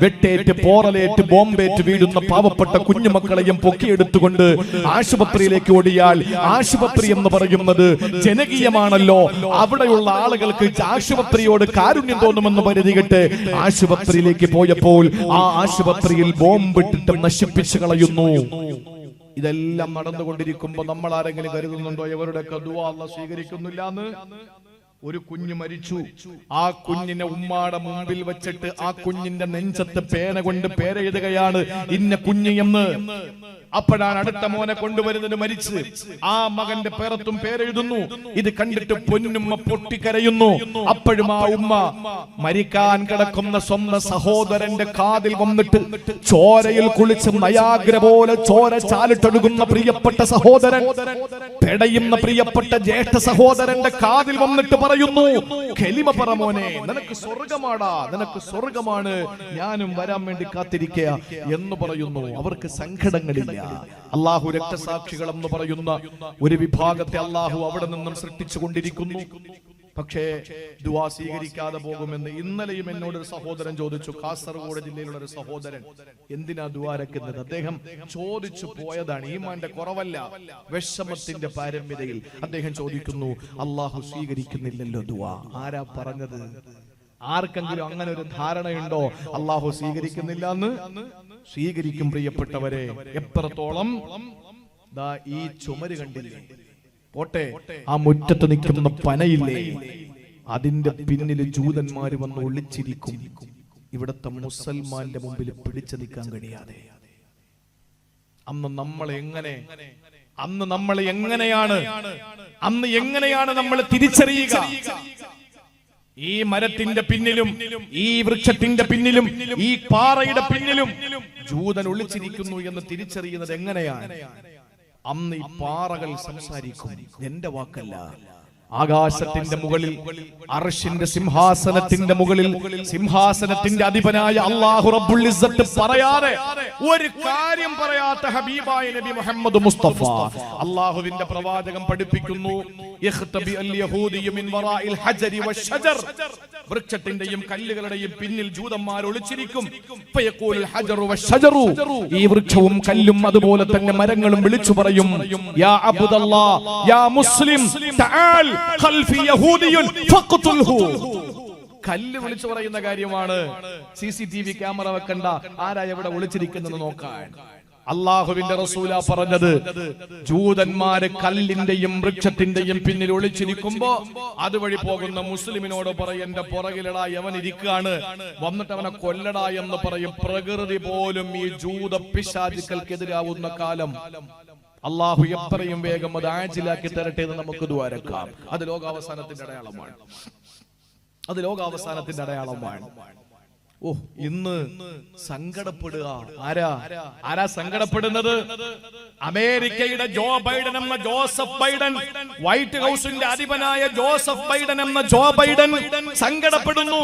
വെട്ടേറ്റ് പോറലേറ്റ് ബോംബേറ്റ് വീഴുന്ന പാവപ്പെട്ട കുഞ്ഞുമക്കളെയും പൊക്കിയെടുത്തുകൊണ്ട് ആശുപത്രിയിലേക്ക് ഓടിയാൽ ആശുപത്രി എന്ന് പറയുന്നത് ജനകീയമാണല്ലോ. അവിടെയുള്ള ആളുകൾക്ക് ആശുപത്രിയോട് കാരുണ്യം തോന്നുമെന്ന് കരുതിയിട്ട് ആശുപത്രിയിലേക്ക് പോയപ്പോൾ ആ ആശുപത്രിയിൽ ബോംബിട്ടിട്ട് നശിപ്പിച്ചു കളയുന്നു. ഇതെല്ലാം നടന്നുകൊണ്ടിരിക്കുമ്പോ നമ്മൾ ആരെങ്കിലും കരുതുന്നുണ്ടോ ഇവരുടെയൊക്കെ ദുആ അല്ലാഹു സ്വീകരിക്കുന്നില്ല എന്ന്? ഒരു കുഞ്ഞ് മരിച്ചു. ആ കുഞ്ഞിനെ ഉമ്മാടെ മുമ്പിൽ വെച്ചിട്ട് ആ കുഞ്ഞിന്റെ നെഞ്ചത്ത് പേന കൊണ്ട് പേരെഴുതുകയാണ് ഇന്ന കുഞ്ഞ് എന്ന്. അപ്പോഴാണ് അടുത്ത മോനെ കൊണ്ടുവരുന്നത് മരിച്ച് ആ മകന്റെ പേരത്തും പേരെഴുതുന്നു. ഇത് കണ്ടിട്ട് പൊന്നുമ്മ പൊട്ടിക്കരയുന്നു. അപ്പോഴും ആ ഉമ്മ മരിക്കാൻ കിടക്കുന്ന സ്വന്തം സഹോദരന്റെ കാതിൽ വന്നിട്ട് ചോരയിൽ കുളിച്ച് നയാഗ്ര പോലെ ചോര ചാലിട്ടൊഴുകുന്ന പ്രിയപ്പെട്ട സഹോദരൻ, പെടയുന്ന പ്രിയപ്പെട്ട ജ്യേഷ്ഠ സഹോദരന്റെ കാതിൽ വന്നിട്ട് പറയുന്നു, കലിമ പറ മോനെ, നിനക്ക് സ്വർഗമാടാ, നിനക്ക് സ്വർഗമാണ്, ഞാനും വരാൻ വേണ്ടി കാത്തിരിക്കുക എന്ന് പറയുന്നു. അവർക്ക് സങ്കടങ്ങളില്ല. അള്ളാഹു രക്തസാക്ഷികൾ എന്ന് പറയുന്ന ഒരു വിഭാഗത്തെ അള്ളാഹു അവിടെ നിന്നും സൃഷ്ടിച്ചു കൊണ്ടിരിക്കുന്നു. പക്ഷേ ദുആ സ്വീകരിക്കാതെ പോകുമെന്ന് ഇന്നലെയും എന്നോട് ഒരു സഹോദരൻ ചോദിച്ചു. കാസർഗോഡ് ജില്ലയിലുള്ള ഒരു സഹോദരൻ, എന്തിനാ ദുആ രക്കുന്നത്? അദ്ദേഹം ചോദിച്ചു പോയതാണ്, ഈമാന്റെ കുറവല്ല, വിഷമത്തിന്റെ പാരമ്യതയിൽ അദ്ദേഹം ചോദിക്കുന്നു, അള്ളാഹു സ്വീകരിക്കുന്നില്ലല്ലോ ദുആ. ആരാ പറഞ്ഞത്? ആർക്കെങ്കിലും അങ്ങനെ ഒരു ധാരണയുണ്ടോ അള്ളാഹു സ്വീകരിക്കുന്നില്ല എന്ന്? സ്വീകരിക്കും പ്രിയപ്പെട്ടവരെ. എത്രത്തോളം? ദാ ഈ ചുമര് കണ്ടില്ലേ? പോട്ടെ, ആ മുറ്റത്ത് നിൽക്കുന്ന പനയില്ലേ, അതിന്റെ പിന്നിൽ ജൂതന്മാര് വന്ന് ഒളിച്ചിരിക്കും. ഇവിടത്തെ മുസൽമാന്റെ മുമ്പിൽ പിടിച്ചു നിൽക്കാൻ കഴിയാതെ. അന്ന് നമ്മൾ എങ്ങനെയാണ് നമ്മൾ തിരിച്ചറിയുക? ഈ മരത്തിന്റെ പിന്നിലും ഈ വൃക്ഷത്തിന്റെ പിന്നിലും ഈ പാറയുടെ പിന്നിലും ജൂതൻ ഒളിച്ചിരിക്കുന്നു എന്ന് തിരിച്ചറിയുന്നത് എങ്ങനെയാണ്? അന്ന് ഈ പാറകൾ സംസാരിക്കും. എന്റെ വാക്കല്ല, ആകാശത്തിന്റെ മുകളിൽ അർശിന്റെ സിംഹാസനത്തിന്റെ മുകളിൽ സിംഹാസനത്തിന്റെ അധിപനായ അല്ലാഹു റബ്ബുൽ ഇസ്സത്ത് പറയാതെ ഒരു കാര്യം പറയാത്ത ഹബീബായ നബി മുഹമ്മദ് മുസ്തഫ അല്ലാഹുവിന്റെ പ്രവാചകൻ പഠിപ്പിക്കുന്നു, യഖ്തബി അൽ യഹൂദിയ മിൻ വറാഇൽ ഹജരി വശജർ, വൃക്ഷത്തിന്റെയും കല്ലുകളുടെയും പിന്നിൽ ജൂതന്മാർ ഒളിച്ചിരിക്കും. ഫയഖൂൽ ഹജറു വശജറു, ഈ വൃക്ഷവും കല്ലും അതുപോലെ തന്നെ മരങ്ങളും വിളിച്ചു പറയും, യാ അബ്ദുല്ലാഹ് യാ മുസ്ലിം തആൽ ഖൽഫി യഹൂദിയുൻ ഫഖ്തുൽഹു. കല്ല് വിളിച്ചു പറയുന്ന കാര്യമാണ്. CCTV ക്യാമറ വെക്കണ്ട, ആരാ എവിടെ ഒളിച്ചിരിക്കുന്നത് നോക്കാൻ. അള്ളാഹുവിന്റെ റസൂലാ പറഞ്ഞത്, ജൂതന്മാര് കല്ലിന്റെയും വൃക്ഷത്തിന്റെയും പിന്നിൽ ഒളിച്ചിരിക്കുമ്പോ അതുവഴി പോകുന്ന മുസ്ലിമിനോട് പറയും, എന്റെ പുറകിലടാ അവൻ ഇരിക്കുകയാണ്, വന്നിട്ട് അവനെ കൊല്ലടാ എന്ന് പറയും. പ്രകൃതി പോലും ഈ ജൂത പിശാചുക്കൾക്കെതിരാവുന്ന കാലം അള്ളാഹു എത്രയും വേഗം അത് ആജിലാക്കി തരട്ടെ എന്ന് നമുക്ക് ദ്വാരക്കാം. അത് ലോകാവസാനത്തിന്റെ അടയാളമാണ്. അത് ലോകാവസാനത്തിന്റെ അടയാളമാണ്. ഓ, ഇന്ന് സങ്കടപ്പെടുക. ആരാ സങ്കടപ്പെടുന്നത്? അമേരിക്കയുടെ ജോ ബൈഡൻ എന്ന ജോസഫ് ബൈഡൻ, വൈറ്റ് ഹൗസിന്റെ അധിപനായ ജോസഫ് ബൈഡൻ എന്ന ജോ ബൈഡൻ സങ്കടപ്പെടുന്നു.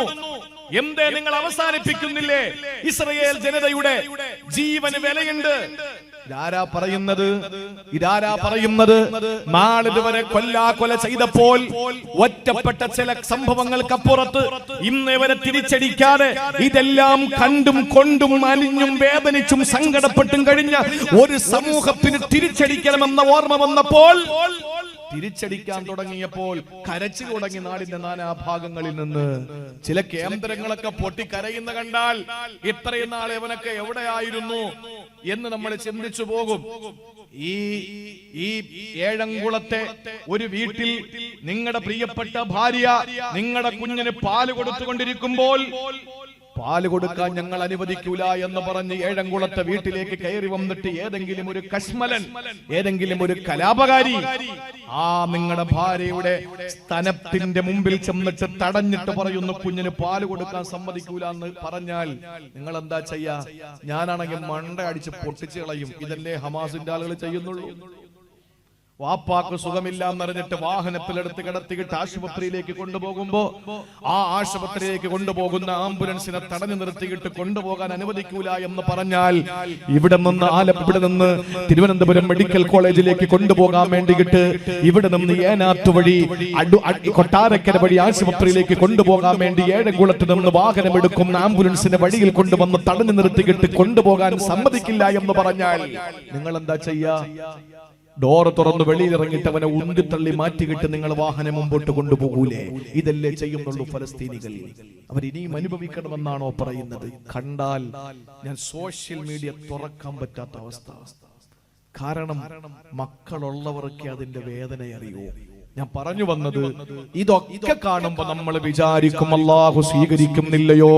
എന്തേ നിങ്ങൾ അവസാനിപ്പിക്കുന്നില്ലേ? ഇസ്രയേൽ ജനതയുടെ ജീവന് വിലയുണ്ട്. ഇതാരാ പറയുന്നത്? നാളിതുവരെ കൊല ചെയ്തപ്പോൾ ഒറ്റപ്പെട്ട ചില സംഭവങ്ങൾക്കപ്പുറത്ത് ഇന്ന് ഇവരെ തിരിച്ചടിക്കാതെ ഇതെല്ലാം കണ്ടും കൊണ്ടും അലിഞ്ഞും വേദനിച്ചും സങ്കടപ്പെട്ടും കഴിഞ്ഞ ഒരു സമൂഹത്തിന് തിരിച്ചടിക്കണമെന്ന ഓർമ്മ വന്നപ്പോൾ, തിരിച്ചടിക്കാൻ തുടങ്ങിയപ്പോൾ കരച്ചു തുടങ്ങി നാടിന്റെ നാനാഭാഗങ്ങളിൽ നിന്ന്. ചില കേന്ദ്രങ്ങളൊക്കെ പൊട്ടിക്കരയുന്ന കണ്ടാൽ ഇത്രയും നാൾ ഇവനൊക്കെ എവിടെയായിരുന്നു എന്ന് നമ്മൾ ചിന്തിച്ചു പോകും. ഈ ഏഴംകുളത്തെ ഒരു വീട്ടിൽ നിങ്ങളുടെ പ്രിയപ്പെട്ട ഭാര്യ നിങ്ങളുടെ കുഞ്ഞിന് പാല് കൊടുത്തുകൊണ്ടിരിക്കുമ്പോൾ, പാല് കൊടുക്കാൻ ഞങ്ങൾ അനുവദിക്കൂല എന്ന് പറഞ്ഞ് ഏഴംകുളത്തെ വീട്ടിലേക്ക് കയറി വന്നിട്ട് ഏതെങ്കിലും ഒരു കശ്മലൻ, ഏതെങ്കിലും ഒരു കലാപകാരി ആ നിങ്ങളുടെ ഭാര്യയുടെ സ്തനത്തിന്റെ മുമ്പിൽ ചെന്നിട്ട് തടഞ്ഞിട്ട് പറയുന്നു, കുഞ്ഞിന് പാല് കൊടുക്കാൻ സമ്മതിക്കൂല എന്ന് പറഞ്ഞാൽ നിങ്ങൾ എന്താ ചെയ്യാ? ഞാനാണെങ്കിൽ മണ്ട അടിച്ച് പൊട്ടിച്ചു കളയും. ഇതല്ലേ ഹമാസിന്റെ ആളുകൾ ചെയ്യുന്നുള്ളൂ. വാപ്പാക്ക് സുഖമില്ലാന്നറിഞ്ഞിട്ട് വാഹനത്തിലെടുത്ത് കിടത്തിയിട്ട് ആശുപത്രിയിലേക്ക് കൊണ്ടുപോകുമ്പോ ആ ആശുപത്രിയിലേക്ക് കൊണ്ടുപോകുന്ന ആംബുലൻസിനെ തടഞ്ഞു നിർത്തിയിട്ട് കൊണ്ടുപോകാൻ അനുവദിക്കൂല എന്ന് പറഞ്ഞാൽ ഇവിടെ നിന്ന് തിരുവനന്തപുരം മെഡിക്കൽ കോളേജിലേക്ക് കൊണ്ടുപോകാൻ വേണ്ടിയിട്ട് ഇവിടെ നിന്ന് ഏനാത്ത് വഴി കൊട്ടാരക്കര വഴി ആശുപത്രിയിലേക്ക് കൊണ്ടുപോകാൻ വേണ്ടി ഏഴംകുളത്ത് നിന്ന് വാഹനമെടുക്കുന്ന ആംബുലൻസിനെ വഴിയിൽ കൊണ്ടുവന്ന് തടഞ്ഞു നിർത്തിയിട്ട് കൊണ്ടുപോകാൻ സമ്മതിക്കില്ല എന്ന് പറഞ്ഞാൽ നിങ്ങൾ എന്താ ചെയ്യാ? ഡോറ് തുറന്ന് വെളിയിലിറങ്ങിയിട്ട് അവനെ ഉന്തിത്തള്ളി മാറ്റിക്കിട്ട് നിങ്ങൾ വാഹനം മുമ്പോട്ട് കൊണ്ടുപോകൂലേ? ഇതല്ലേ ചെയ്യുന്നുള്ളൂ ഫലസ്തീനികൾ. അവരിനിയും അനുഭവിക്കണമെന്നാണോ പറയുന്നത്? കണ്ടാൽ ഞാൻ സോഷ്യൽ മീഡിയ തുറക്കാൻ പറ്റാത്ത അവസ്ഥ. കാരണം മക്കളുള്ളവർക്ക് അതിന്റെ വേദന അറിയൂ. ഞാൻ പറഞ്ഞു വന്നത്, ഇതൊക്കെ കാണുമ്പോ നമ്മൾ വിചാരിക്കും അല്ലാഹു സ്വീകരിക്കുന്നില്ലയോ,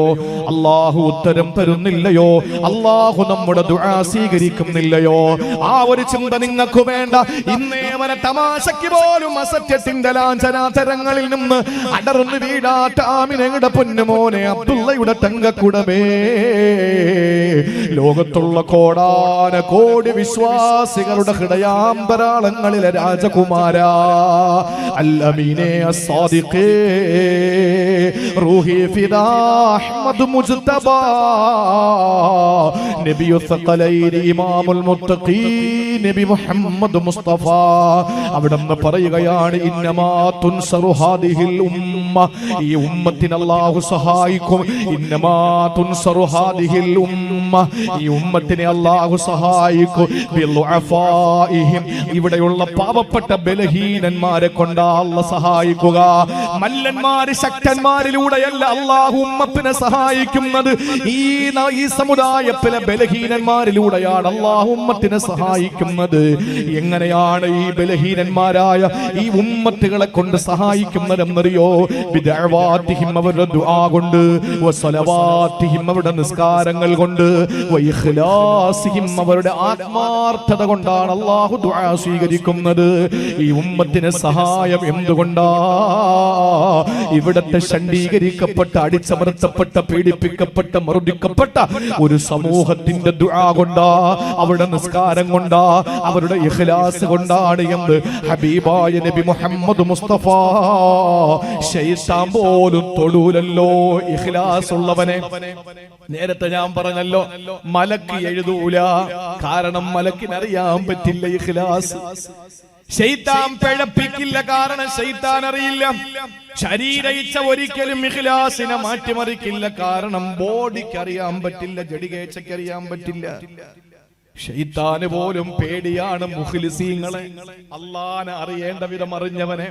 അല്ലാഹു ഉത്തരം തരുന്നില്ലയോ, അല്ലാഹു നമ്മുടെ ദുആ സ്വീകരിക്കുന്നില്ലയോ. ആ ഒരു ചിന്ത നിങ്ങൾക്ക് വേണ്ട. ഇന്നേ വരെ തമാശയ്ക്ക് പോലും അസത്യത്തിന്റെ ലാഞ്ചനാതരങ്ങളിൽ നിന്ന് അടർന്നു വീഴാത്ത ആമിനയുടെ പൊന്നുമോനെ അബ്ദുള്ളയുടെ തങ്കക്കുടമേ, ലോകത്തുള്ള കോടാന കോടി വിശ്വാസികളുടെ ഹൃദയാന്തരാളങ്ങളിലെ രാജകുമാരാ, الأمينة الصادقة روحي فدا أحمد مجتبى نبي الثقلين إمام المتقين نبي محمد مصطفى അവിടുന്ന് പറയുകയാണ്, ഇന്നമാ തുൻസറു ഹാദിഹിൽ ഉമ്മ, ഈ ഉമ്മത്തിനെ അല്ലാഹു സഹായിക്കും. ഇന്നമാ തുൻസറു ഹാദിഹിൽ ഉമ്മ, ഈ ഉമ്മത്തിനെ അല്ലാഹു സഹായിക്കും ബിൽഉഫാഇഹിം, ഇവിടെയുള്ള പാവപ്പെട്ട ബലഹീനന്മാരെ കൊണ്ടാ അല്ലാഹു സഹായിക്കുക. മല്ലന്മാര് ശക്തന്മാരിലൂടെയല്ല അല്ലാഹു ഉമ്മത്തിനെ സഹായിക്കുന്നത്. ഈ സമുദായത്തിലെ ബലഹീനന്മാരിലൂടെയാണ് അല്ലാഹു ഉമ്മത്തിനെ സഹായിക്കുന്നത്. എങ്ങനെയാണ് ഈ ബലഹീനന്മാരായ ഈ ഉമ്മത്തുകളെ കൊണ്ട് സഹായിക്കുന്നതെന്നറിയോ? ബിദഅവാതിഹിം, അവരുടെ ദുആ കൊണ്ട്, വസലവാതിഹിം, അവരുടെ നിസ്കാരങ്ങൾ കൊണ്ട്, വഇഖ്ലാസിഹിം, അവരുടെ ആത്മാർത്ഥത കൊണ്ടാണ് അല്ലാഹു ദുആ സ്വീകരിക്കുന്നത്. ഈ ഉമ്മത്തിനെ സഹായം എന്തുകൊണ്ടാ? ഇവിടത്തെ ശണ്ഡീകരിക്കപ്പെട്ട, അടിച്ചമർത്തപ്പെട്ട, പീഡിപ്പിക്കപ്പെട്ട, മർദ്ദിക്കപ്പെട്ട ഒരു സമൂഹത്തിന്റെ ദുആ കൊണ്ടാ, അവരുടെ നിസ്കാരം കൊണ്ടാ, അവരുടെ ഇഖ്ലാസ് കൊണ്ടാണ് എന്ന് ഹബീബായ നബി മുഹമ്മദ് മുസ്തഫ. ശൈത്താൻ പോലും തൊടൂലല്ലോ ഇഖ്ലാസ് ഉള്ളവനെ. നേരത്തെ ഞാൻ പറഞ്ഞല്ലോ, മലക്ക് എഴുതൂല. കാരണം മലക്കിനറിയാൻ പറ്റില്ല ഇഖ്ലാസ്. ശൈത്താൻ പിഴപ്പിക്കില്ല, കാരണം ശൈത്താൻ അറിയില്ല. ശരീരയിച്ച ഒരിക്കലും ഇഖ്ലാസിനെ മാറ്റിമറിക്കില്ല, കാരണം ബോഡിക്ക് അറിയാൻ പറ്റില്ല, ജഡികേച്ചയ്ക്ക് അറിയാൻ പറ്റില്ല. ശൈത്താന് പോലും പേടിയാണ് മുഖ്ലിസീങ്ങളെ. അല്ലാഹനെ അറിയേണ്ട വിധം അറിഞ്ഞവനെ,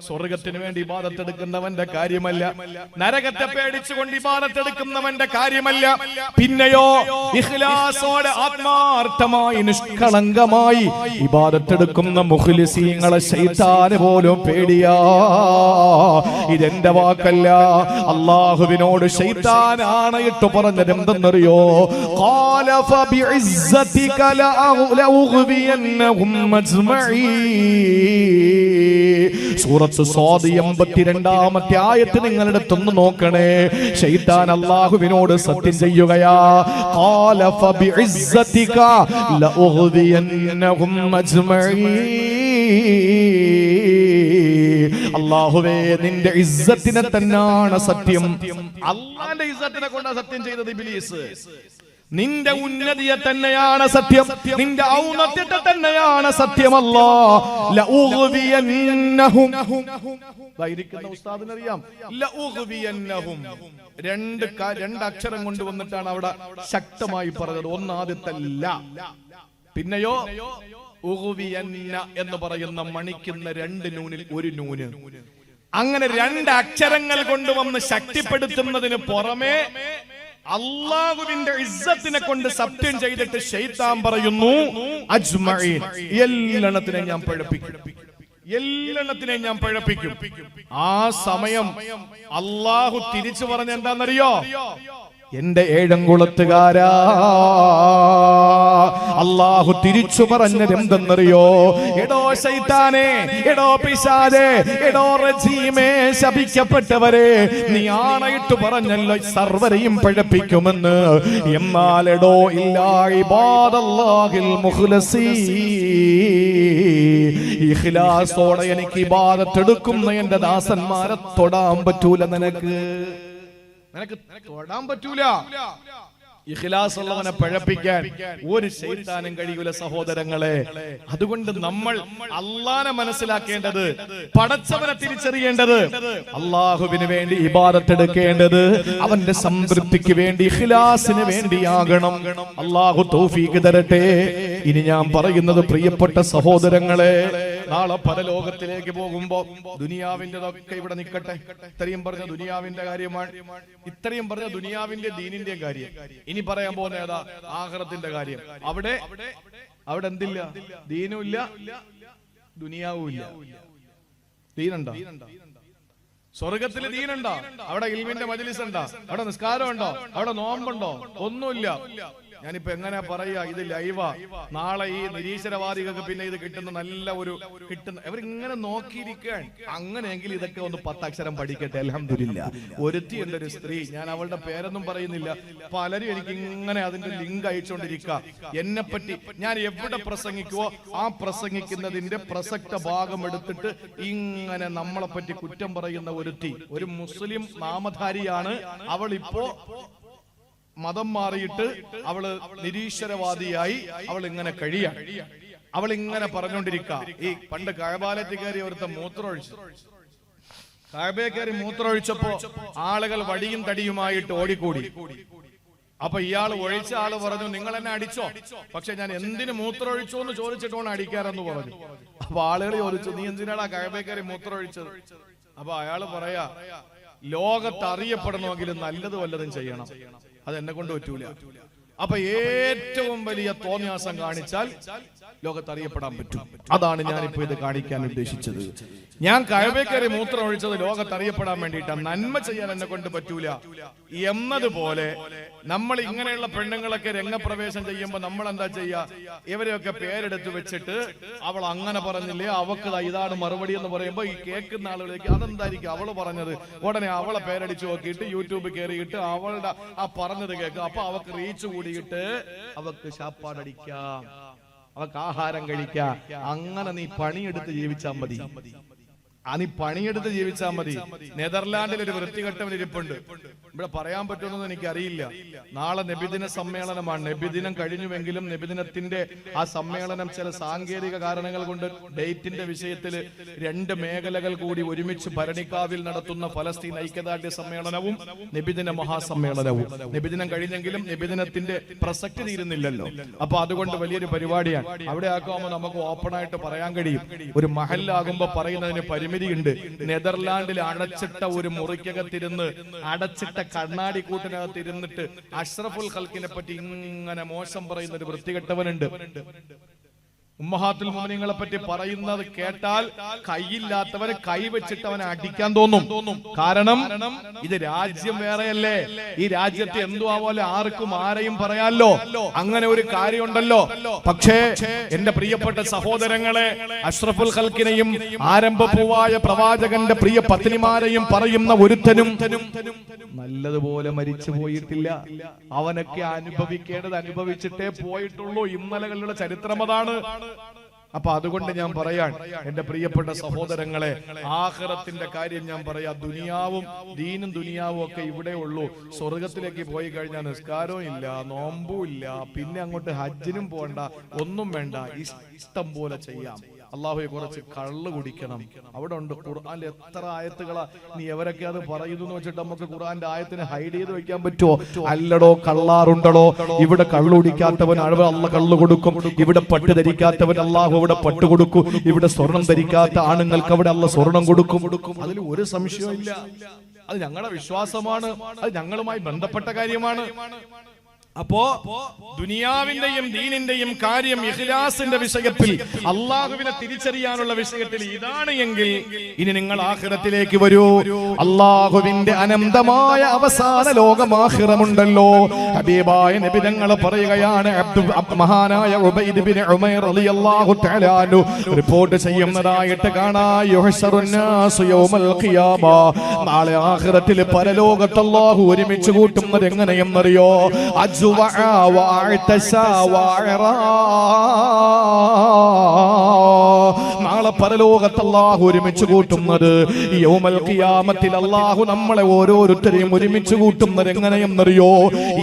സ്വർഗത്തിന് വേണ്ടി ഇബാദത്തെടുക്കുന്നവന്റെ കാര്യമല്ല, നരകത്തെ പേടിച്ചുകൊണ്ട് ഇബാദത്തെടുക്കുന്നവന്റെ കാര്യമല്ല. പിന്നെയോ ഇഖ്ലാസോടെ ആത്മാർത്ഥമായി നിഷ്കളങ്കമായി ഇബാദത്തെടുക്കുന്ന മുഖ്ലിസീങ്ങളെ ശൈത്താന് പോലും പേടിയാ. ഇതെന്റെ വാക്കല്ല, അല്ലാഹുവിനോട് ശൈത്താൻ ആണയിട്ട് പറഞ്ഞത് എന്തെന്നറിയോ? ഖാല ഫബിഇസ്സതി സൂറത്ത് സ്വാദ് 82-ാമത്തെ ആയത്ത് നിങ്ങളുടെ തൊന്ന് നോക്കണേ. ശൈത്താൻ അല്ലാഹുവിനോട് സത്യം ചെയ്യുകയാ. ഖാല ഫബിഇസ്സതിക ലഉഗ്ദിയന്നഹും അജ്മഈൻ. അല്ലാഹുവേ, നിന്റെ ഇസ്സത്തിനെ തന്നെയാണ് സത്യം. അല്ലാഹുവിന്റെ ഇസ്സത്തിനെ കൊണ്ടാണ് സത്യം ചെയ്തത് ഇബ്ലീസ്. നിന്റെ ഉന്നതിയെ തന്നെയാണ് സത്യം, നിന്റെ ഔന്നത്യത്തെ തന്നെയാണ് സത്യം. ഉസ്താദിനറിയാം, രണ്ട് അക്ഷരം കൊണ്ടുവന്നിട്ടാണ് അവിടെ ശക്തമായി പറഞ്ഞത്. ഒന്നാദ്യത്തെ ല, പിന്നെയോ എന്ന് പറയുന്ന മണിക്കുന്ന രണ്ട് നൂനിൽ ഒരു നൂന്. അങ്ങനെ രണ്ട് അക്ഷരങ്ങൾ കൊണ്ടുവന്ന് ശക്തിപ്പെടുത്തുന്നതിന് പുറമെ അല്ലാഹുവിന്റെ ഇസ്സത്തിനെ കൊണ്ട് സത്യം ചെയ്തിട്ട് ശൈത്താൻ പറയുന്നു അജ്മഈൻ, എല്ലെണ്ണത്തിനെ ഞാൻ പഴപ്പിക്കും, എല്ലെണ്ണത്തിനെ ഞാൻ പഴപ്പിക്കും. ആ സമയം അല്ലാഹു തിരിച്ചു പറഞ്ഞ എന്താണെന്നറിയോ? എന്റെ ഏഴംകുളത്തുകാരാ, അല്ലാഹു തിരിച്ചു പറഞ്ഞത് എന്തെന്നറിയോ? എടോ ശൈത്താനെ, എടോ പിശാചേ, എടോ റജീമേ, ശപിക്കപ്പെട്ടവരെ, നീ ആണയിട്ട് പറഞ്ഞല്ലോ സർവരെയും പഴപ്പിക്കുമെന്ന്. എന്നാൽ എടോ ഇല്ലാ ഇബാദല്ലാഹിൽ മുഖ്ലസീൻ, ഇഖ്ലാസോടെ എനിക്ക് ഇബാദത്ത് എടുക്കുന്ന എന്റെ ദാസന്മാരെ തൊടാൻ പറ്റൂല. നിനക്ക് തൊടാൻ പറ്റൂല. ഇഖ്ലാസ് ഉള്ളവനെ പഴപ്പിക്കാൻ ഒരു ശൈത്താനും കഴിയൂല സഹോദരങ്ങളെ. അതുകൊണ്ട് നമ്മൾ അള്ളാനെ മനസ്സിലാക്കേണ്ടത്, പടച്ചവനെ തിരിച്ചറിയേണ്ടത്, അള്ളാഹുവിന് വേണ്ടി ഇബാദത്ത് എടുക്കേണ്ടത് അവന്റെ സംതൃപ്തിക്ക് വേണ്ടി, ഇഖ്ലാസിന് വേണ്ടിയാകണം. അള്ളാഹു തൗഫീഖ് തരട്ടെ. ഇനി ഞാൻ പറയുന്നത് പ്രിയപ്പെട്ട സഹോദരങ്ങളെ, നാളെ പരലോകത്തിലേക്ക് പോകുമ്പോ ദുനിയാവിന്റെതൊക്കെ ഇവിടെ നിൽക്കട്ടെ. ഇത്രയും പറഞ്ഞ ദുനിയാവിന്റെ കാര്യമാണ്, ഇത്രയും പറഞ്ഞ ദുനിയാവിന്റെ ദീനിന്റെ കാര്യം. ഇനി പറയാൻ പോകുന്ന ഏതാ? ആഖിറത്തിന്റെ കാര്യം. അവിടെ എന്തില്ല? ദീനുമില്ല, ദുനിയാവും ഇല്ല. ദീനുണ്ടോ? സ്വർഗത്തില് ദീനുണ്ടോ? അവിടെ ഇൽമിന്റെ മജ്ലിസ് ഉണ്ടോ? അവിടെ നിസ്കാരം ഉണ്ടോ? അവിടെ നോമ്പുണ്ടോ? ഒന്നുമില്ല. ഞാനിപ്പോ എങ്ങനെ പറയാ? ഇത് ലൈവാ. നാളെ ഈ നിരീശ്വരവാദികൾക്ക് പിന്നെ ഇത് കിട്ടുന്ന നല്ല ഒരു അവരിങ്ങനെ നോക്കിയിരിക്കാൻ. അങ്ങനെയെങ്കിൽ ഇതൊക്കെ ഒന്ന് 10 അക്ഷരം പഠിക്കട്ടെ. അൽഹംദുലില്ലാ. ഒരുത്തി എന്റെ ഒരു സ്ത്രീ, ഞാൻ അവളുടെ പേരൊന്നും പറയുന്നില്ല, പലരും എനിക്ക് ഇങ്ങനെ അതിന്റെ ലിങ്ക് അയച്ചുകൊണ്ടിരിക്കുക. എന്നെ പറ്റി ഞാൻ എവിടെ പ്രസംഗിക്കുവോ ആ പ്രസംഗിക്കുന്നതിന്റെ പ്രസക്ത ഭാഗം എടുത്തിട്ട് ഇങ്ങനെ നമ്മളെ പറ്റി കുറ്റം പറയുന്ന ഒരുത്തി, ഒരു മുസ്ലിം നാമധാരിയാണ്. അവൾ ഇപ്പോ മതം മാറിയിട്ട് അവള് നിരീശ്വരവാദിയായി അവൾ ഇങ്ങനെ കഴിയാൻ. അവൾ ഇങ്ങനെ പറഞ്ഞുകൊണ്ടിരിക്ക. ഈ പണ്ട് കഅബാലത്തിൽ കയറി ഒരുത്ത മൂത്രമൊഴിച്ചു. കഅബയെ കയറി മൂത്രമൊഴിച്ചപ്പോ ആളുകൾ വടിയും തടിയുമായിട്ട് ഓടിക്കൂടി. അപ്പൊ ഇയാൾ ഒഴിച്ച ആള് പറഞ്ഞു, നിങ്ങൾ എന്നെ അടിച്ചോ, പക്ഷെ ഞാൻ എന്തിനു മൂത്രമൊഴിച്ചോ എന്ന് ചോദിച്ചിട്ടാണ് അടിക്കാരെന്ന് പറഞ്ഞു. അപ്പൊ ആളുകൾ ചോദിച്ചു, നീ എന്തിനാടാ കഅബയെ കയറി മൂത്രമൊഴിച്ചത്? അപ്പൊ അയാള് പറയാ, ലോകത്ത് അറിയപ്പെടണമെങ്കിൽ നല്ലത് വല്ലതും ചെയ്യണം, അതെന്നെ കൊണ്ട് പറ്റൂല. അപ്പൊ ഏറ്റവും വലിയ തോന്നിയാസം കാണിച്ചാൽ ലോകത്ത് അറിയപ്പെടാൻ പറ്റും. അതാണ് ഞാനിപ്പോ ഇത് കാണിക്കാൻ ഉദ്ദേശിച്ചത്. ഞാൻ കഅബയിൽ കയറി മൂത്രം ഒഴിച്ചത് ലോകത്ത് അറിയപ്പെടാൻ വേണ്ടിയിട്ടാണ്, നന്മ ചെയ്യാൻ എന്നെ കൊണ്ട് പറ്റൂല എന്നതുപോലെ നമ്മൾ ഇങ്ങനെയുള്ള പെണ്ണുങ്ങളൊക്കെ രംഗപ്രവേശം ചെയ്യുമ്പോ നമ്മൾ എന്താ ചെയ്യാ? ഇവരെയൊക്കെ പേരെടുത്ത് വെച്ചിട്ട് അവൾ അങ്ങനെ പറഞ്ഞില്ലേ, അവക്ക് ഇതാണ് മറുപടി എന്ന് പറയുമ്പോ ഈ കേൾക്കുന്ന ആളുകളിലേക്ക് അതെന്തായിരിക്കും അവള് പറഞ്ഞത്, ഉടനെ അവളെ പേരടിച്ചു നോക്കിയിട്ട് യൂട്യൂബ് കയറിയിട്ട് അവളുടെ ആ പറഞ്ഞത് കേൾക്കുക. അപ്പൊ അവക്ക് റീച്ച് കൂടിയിട്ട് അവക്ക് ശാപ്പാടടിക്കാം, അവക്ക് ആഹാരം കഴിക്കാം. അങ്ങനെ നീ പണിയെടുത്ത് ജീവിച്ചാൽ മതി. നീ പണിയെടുത്ത് ജീവിച്ചാൽ മതി. നെതർലാൻഡിൽ ഒരു വൃത്തികെട്ടവൻ ഇരിപ്പുണ്ട്. ഇവിടെ പറയാൻ പറ്റുമെന്ന് എനിക്കറിയില്ല. നാളെ നബിദിന സമ്മേളനമാണ്. നബിദിനം കഴിഞ്ഞുവെങ്കിലും നബിദിനത്തിന്റെ ആ സമ്മേളനം ചില സാങ്കേതിക കാരണങ്ങൾ കൊണ്ട് ഡേറ്റിന്റെ വിഷയത്തിൽ 2 മേഖലകൾ കൂടി ഒരുമിച്ച് ഭരണിക്കാവിൽ നടത്തുന്ന ഫലസ്തീൻ ഐക്യദാർഢ്യ സമ്മേളനവും നബിദിന മഹാസമ്മേളനവും. നബിദിനം കഴിഞ്ഞെങ്കിലും നബിദിനത്തിന്റെ പ്രസക്തി തീരുന്നില്ലല്ലോ. അപ്പൊ അതുകൊണ്ട് വലിയൊരു പരിപാടിയാണ്. അവിടെ ആക്കുമ്പോൾ നമുക്ക് ഓപ്പൺ ആയിട്ട് പറയാൻ കഴിയും. ഒരു മഹല്ലാകുമ്പോ പറയുന്നതിന് പരിമിതിയുണ്ട്. നെതർലാൻഡിൽ അടച്ചിട്ട ഒരു മുറിക്കകത്തിരുന്ന്, അടച്ചിട്ട കണ്ണാടി കൂട്ടിനകത്തിരുന്നിട്ട് അഷ്റഫുൽ ഖൽക്കിനെ പറ്റി ഇങ്ങനെ മോശം പറയുന്ന ഒരു വൃത്തികെട്ടവനുണ്ട്. ഉമ്മഹാത്തുൽ മുഅ്മിനീങ്ങളെ പറ്റി പറയുന്നത് കേട്ടാൽ കൈയില്ലാത്തവരെ കൈവച്ചിട്ട് അവനെ അടിക്കാൻ തോന്നും. കാരണം ഇത് രാജ്യം വേറെയല്ലേ, ഈ രാജ്യത്തെ എന്തുവാ പോലെ ആർക്കും ആരെയും പറയാലോ, അങ്ങനെ ഒരു കാര്യമുണ്ടല്ലോ. പക്ഷേ എന്റെ പ്രിയപ്പെട്ട സഹോദരങ്ങളെ, അഷ്റഫുൽ ഖൽക്കിനെയും ആരംഭപൂവായ പ്രവാചകന്റെ പ്രിയ പത്നിമാരെയും പറയുന്ന ഒരുത്തനും നല്ലതുപോലെ മരിച്ചു പോയിട്ടില്ല. അവനൊക്കെ അനുഭവിക്കേണ്ടത് അനുഭവിച്ചിട്ടേ പോയിട്ടുള്ളൂ. ഇന്നലകളുടെ ചരിത്രം അതാണ്. അപ്പൊ അതുകൊണ്ട് ഞാൻ പറയാൻ, എന്റെ പ്രിയപ്പെട്ട സഹോദരങ്ങളെ, ആഖിറത്തിന്റെ കാര്യം ഞാൻ പറയാ. ദുനിയാവും ദീനും ദുനിയാവും ഒക്കെ ഇവിടെ ഉള്ളൂ. സ്വർഗത്തിലേക്ക് പോയി കഴിഞ്ഞാൽ നിസ്കാരവും ഇല്ല, നോമ്പും ഇല്ല, പിന്നെ അങ്ങോട്ട് ഹജ്ജിനും പോകണ്ട, ഒന്നും വേണ്ട, ഇഷ്ടം പോലെ ചെയ്യാം. അള്ളാഹുവെ കുറച്ച് കള്ള് കുടിക്കണം. അവിടെ ഉണ്ട് ഖുർആനിൽ എത്ര ആയത്തുകളാ. നീ എവരൊക്കെ അത് പറയുന്നു എന്ന് വെച്ചിട്ട് നമുക്ക് ഖുർആന്റെ ആയത്തിനെ ഹൈഡ് ചെയ്ത് വെക്കാൻ പറ്റുമോ? അല്ലടോ, കള്ളാറുണ്ടടോ. ഇവിടെ കള്ളു കുടിക്കാത്തവൻ അള്ള കള്ളു കൊടുക്കും. ഇവിടെ പട്ട് ധരിക്കാത്തവൻ അള്ളാഹു അവിടെ പട്ട് കൊടുക്കും. ഇവിടെ സ്വർണം ധരിക്കാത്ത ആണുങ്ങൾക്ക് അവിടെ അള്ള സ്വർണം കൊടുക്കും. അതിൽ ഒരു സംശയവും ഇല്ല. അത് ഞങ്ങളുടെ വിശ്വാസമാണ്, അത് ഞങ്ങളുമായി ബന്ധപ്പെട്ട കാര്യമാണ്. അപ്പോ ദുനിയാവിന്റെയും ദീനിന്റെയും കാര്യം ഇഖ്ലാസിന്റെ വിഷയത്തിൽ, അള്ളാഹുവിനെ തിരിച്ചറിയാനുള്ള വിഷയത്തിൽ ഇതാണ് എങ്കിൽ ഇനി നിങ്ങൾ ആഖിറത്തിലേക്ക് വരൂ. അള്ളാഹുവിന്റെ അനന്തമായ അവസാന ലോകം ആഖിറമുണ്ടല്ലോ. ഹബീബായ നബി തങ്ങൾ പറയുകയാണ്, മഹാനായ ഉബൈദ് ബിൻ ഉമൈർ റളിയല്ലാഹു തആല അൻഹു റിപ്പോർട്ട് ചെയ്യുന്നതായിട്ട് കാണാം, യുഹ്ശറുൻ നാസു യൗമൽ ഖിയാമ, നാളെ ആഖിറത്തിൽ പരലോകത്ത് അല്ലാഹു ഒരുമിച്ച് കൂട്ടുന്നത് എങ്ങനെയെന്നറിയോ? നാളെ പരലോകത്ത് അല്ലാഹു ഒരുമിച്ച് കൂട്ടുന്നത്. യൗമൽ ഖിയാമത്തിൽ അല്ലാഹു നമ്മളെ ഓരോരുത്തരെയും ഒരുമിച്ച് കൂട്ടുന്നത് എങ്ങനെയെന്നറിയോ?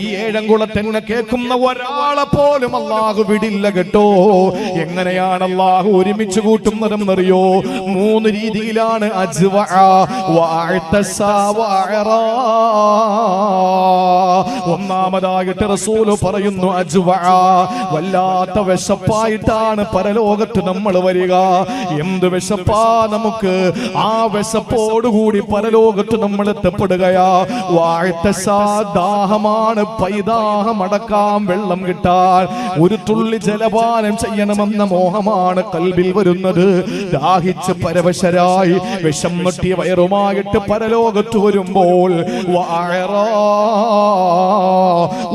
ഈ ഏഴംകുളത്തെന്നെ കേൾക്കുന്ന ഒരാളെ പോലും അല്ലാഹു വിടില്ല കേട്ടോ. എങ്ങനെയാണ് അല്ലാഹു ഒരുമിച്ച് കൂട്ടുന്നതെന്നറിയോ? 3 രീതിയിലാണ്. ഒന്നാമതായിട്ട് റസൂല് പറയുന്നു വല്ലാത്ത വിശപ്പായിട്ടാണ് പരലോകത്ത് നമ്മൾ വരിക. എന്ത് വിശപ്പാ നമുക്ക്! ആ വിശപ്പോടുകൂടി പരലോകത്ത് നമ്മൾ എത്തപ്പെടുകയാ. ദാഹമാണ്, പൈദാഹം അടക്കാം, വെള്ളം കിട്ടാൻ ഒരു തുള്ളി ജലപാനം ചെയ്യണമെന്ന മോഹമാണ് കൽബിൽ വരുന്നത്. ദാഹിച്ച് പരവശരായി വിഷം നൊട്ടിയ വയറുമായിട്ട് പരലോകത്ത് വരുമ്പോൾ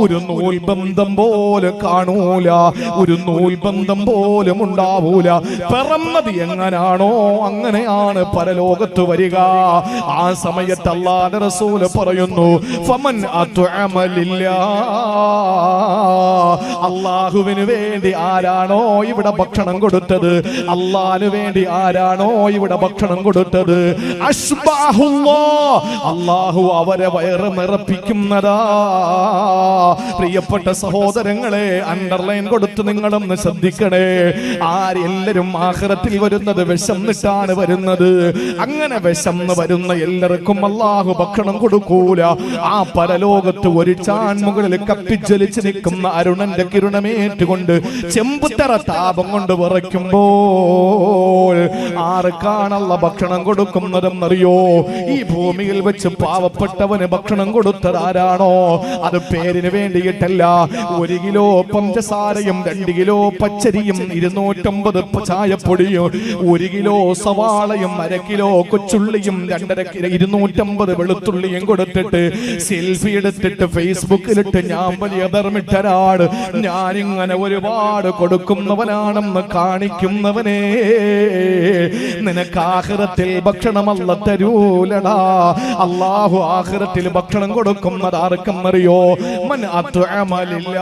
ഒരു നൂൽബന്ധം പോലെ കാണൂല, ഒരു നൂൽബന്ധം പോലും ഉണ്ടാവൂല. പിറന്നത് എങ്ങനാണോ അങ്ങനെയാണ് പരലോകത്ത് വരിക. ആ സമയത്ത് അല്ലാഹുവിന്റെ റസൂല് പറയുന്നു, ഫമൻ അത്അമ ലില്ലാഹ്, അല്ലാഹുവിന് വേണ്ടി ആരാണോ ഇവിടെ ഭക്ഷണം കൊടുത്തത്, അല്ലാഹുവിന് വേണ്ടി ആരാണോ ഇവിടെ ഭക്ഷണം കൊടുത്തത്, അശ്ബഅഹുല്ലാഹ്, അല്ലാഹു അവരെ വയറ് നിറപ്പിക്കുന്നതാ. പ്രിയപ്പെട്ട സഹോദരങ്ങളെ, അണ്ടർലൈൻ കൊടുത്ത് നിങ്ങളൊന്ന് ശ്രദ്ധിക്കണേ. ആരെല്ലാരും ആഖിറത്തിൽ വരുന്നത് വിശന്നിട്ടാണ് വരുന്നത്. അങ്ങനെ വിശന്ന് വരുന്ന എല്ലാവർക്കും അല്ലാഹു ഭക്ഷണം കൊടുക്കൂല. ആ പരലോകത്ത് ഒരു ചാൻ മുകളിൽ കപ്പിജ്വലിച്ച് നിൽക്കുന്ന അരുണന്റെ കിരണമേറ്റുകൊണ്ട് ചെമ്പുത്തറ താപം കൊണ്ട് വിറയ്ക്കുമ്പോൾ ആർക്കാണല്ല ഭക്ഷണം കൊടുക്കുന്നതെന്നറിയോ? ഈ ഭൂമിയിൽ വെച്ച് പാവപ്പെട്ടവന് ഭക്ഷണം കൊടുത്തത് ആരാണോ, അത് പേരിന് വേണ്ടിയിട്ടല്ല. 1 കിലോ പഞ്ചസാരയും 2 കിലോ പച്ചരിയും 250 ചായപ്പൊടിയും 1 കിലോ സവാളയും 1/2 കിലോ കൊച്ചുള്ളിയും 250 വെളുത്തുള്ളിയും കൊടുത്തിട്ട് സെൽഫി എടുത്തിട്ട് ഫേസ്ബുക്കിലിട്ട് ഞാൻ വലിയ ധർമ്മിട്ടനാണ്, ഞാനിങ്ങനെ ഒരുപാട് കൊടുക്കുന്നവനാണെന്ന് കാണിക്കുന്നവനെ, നിനക്ക് ആഖിറത്തിൽ ഭക്ഷണമല്ല തരൂലടാ. അല്ലാഹു ആഖിറത്തിൽ ഭക്ഷണം കൊടുക്കുന്നത് ആർക്കെന്നറിയോ? മൻ അത്അമ ലില്ലാഹ്.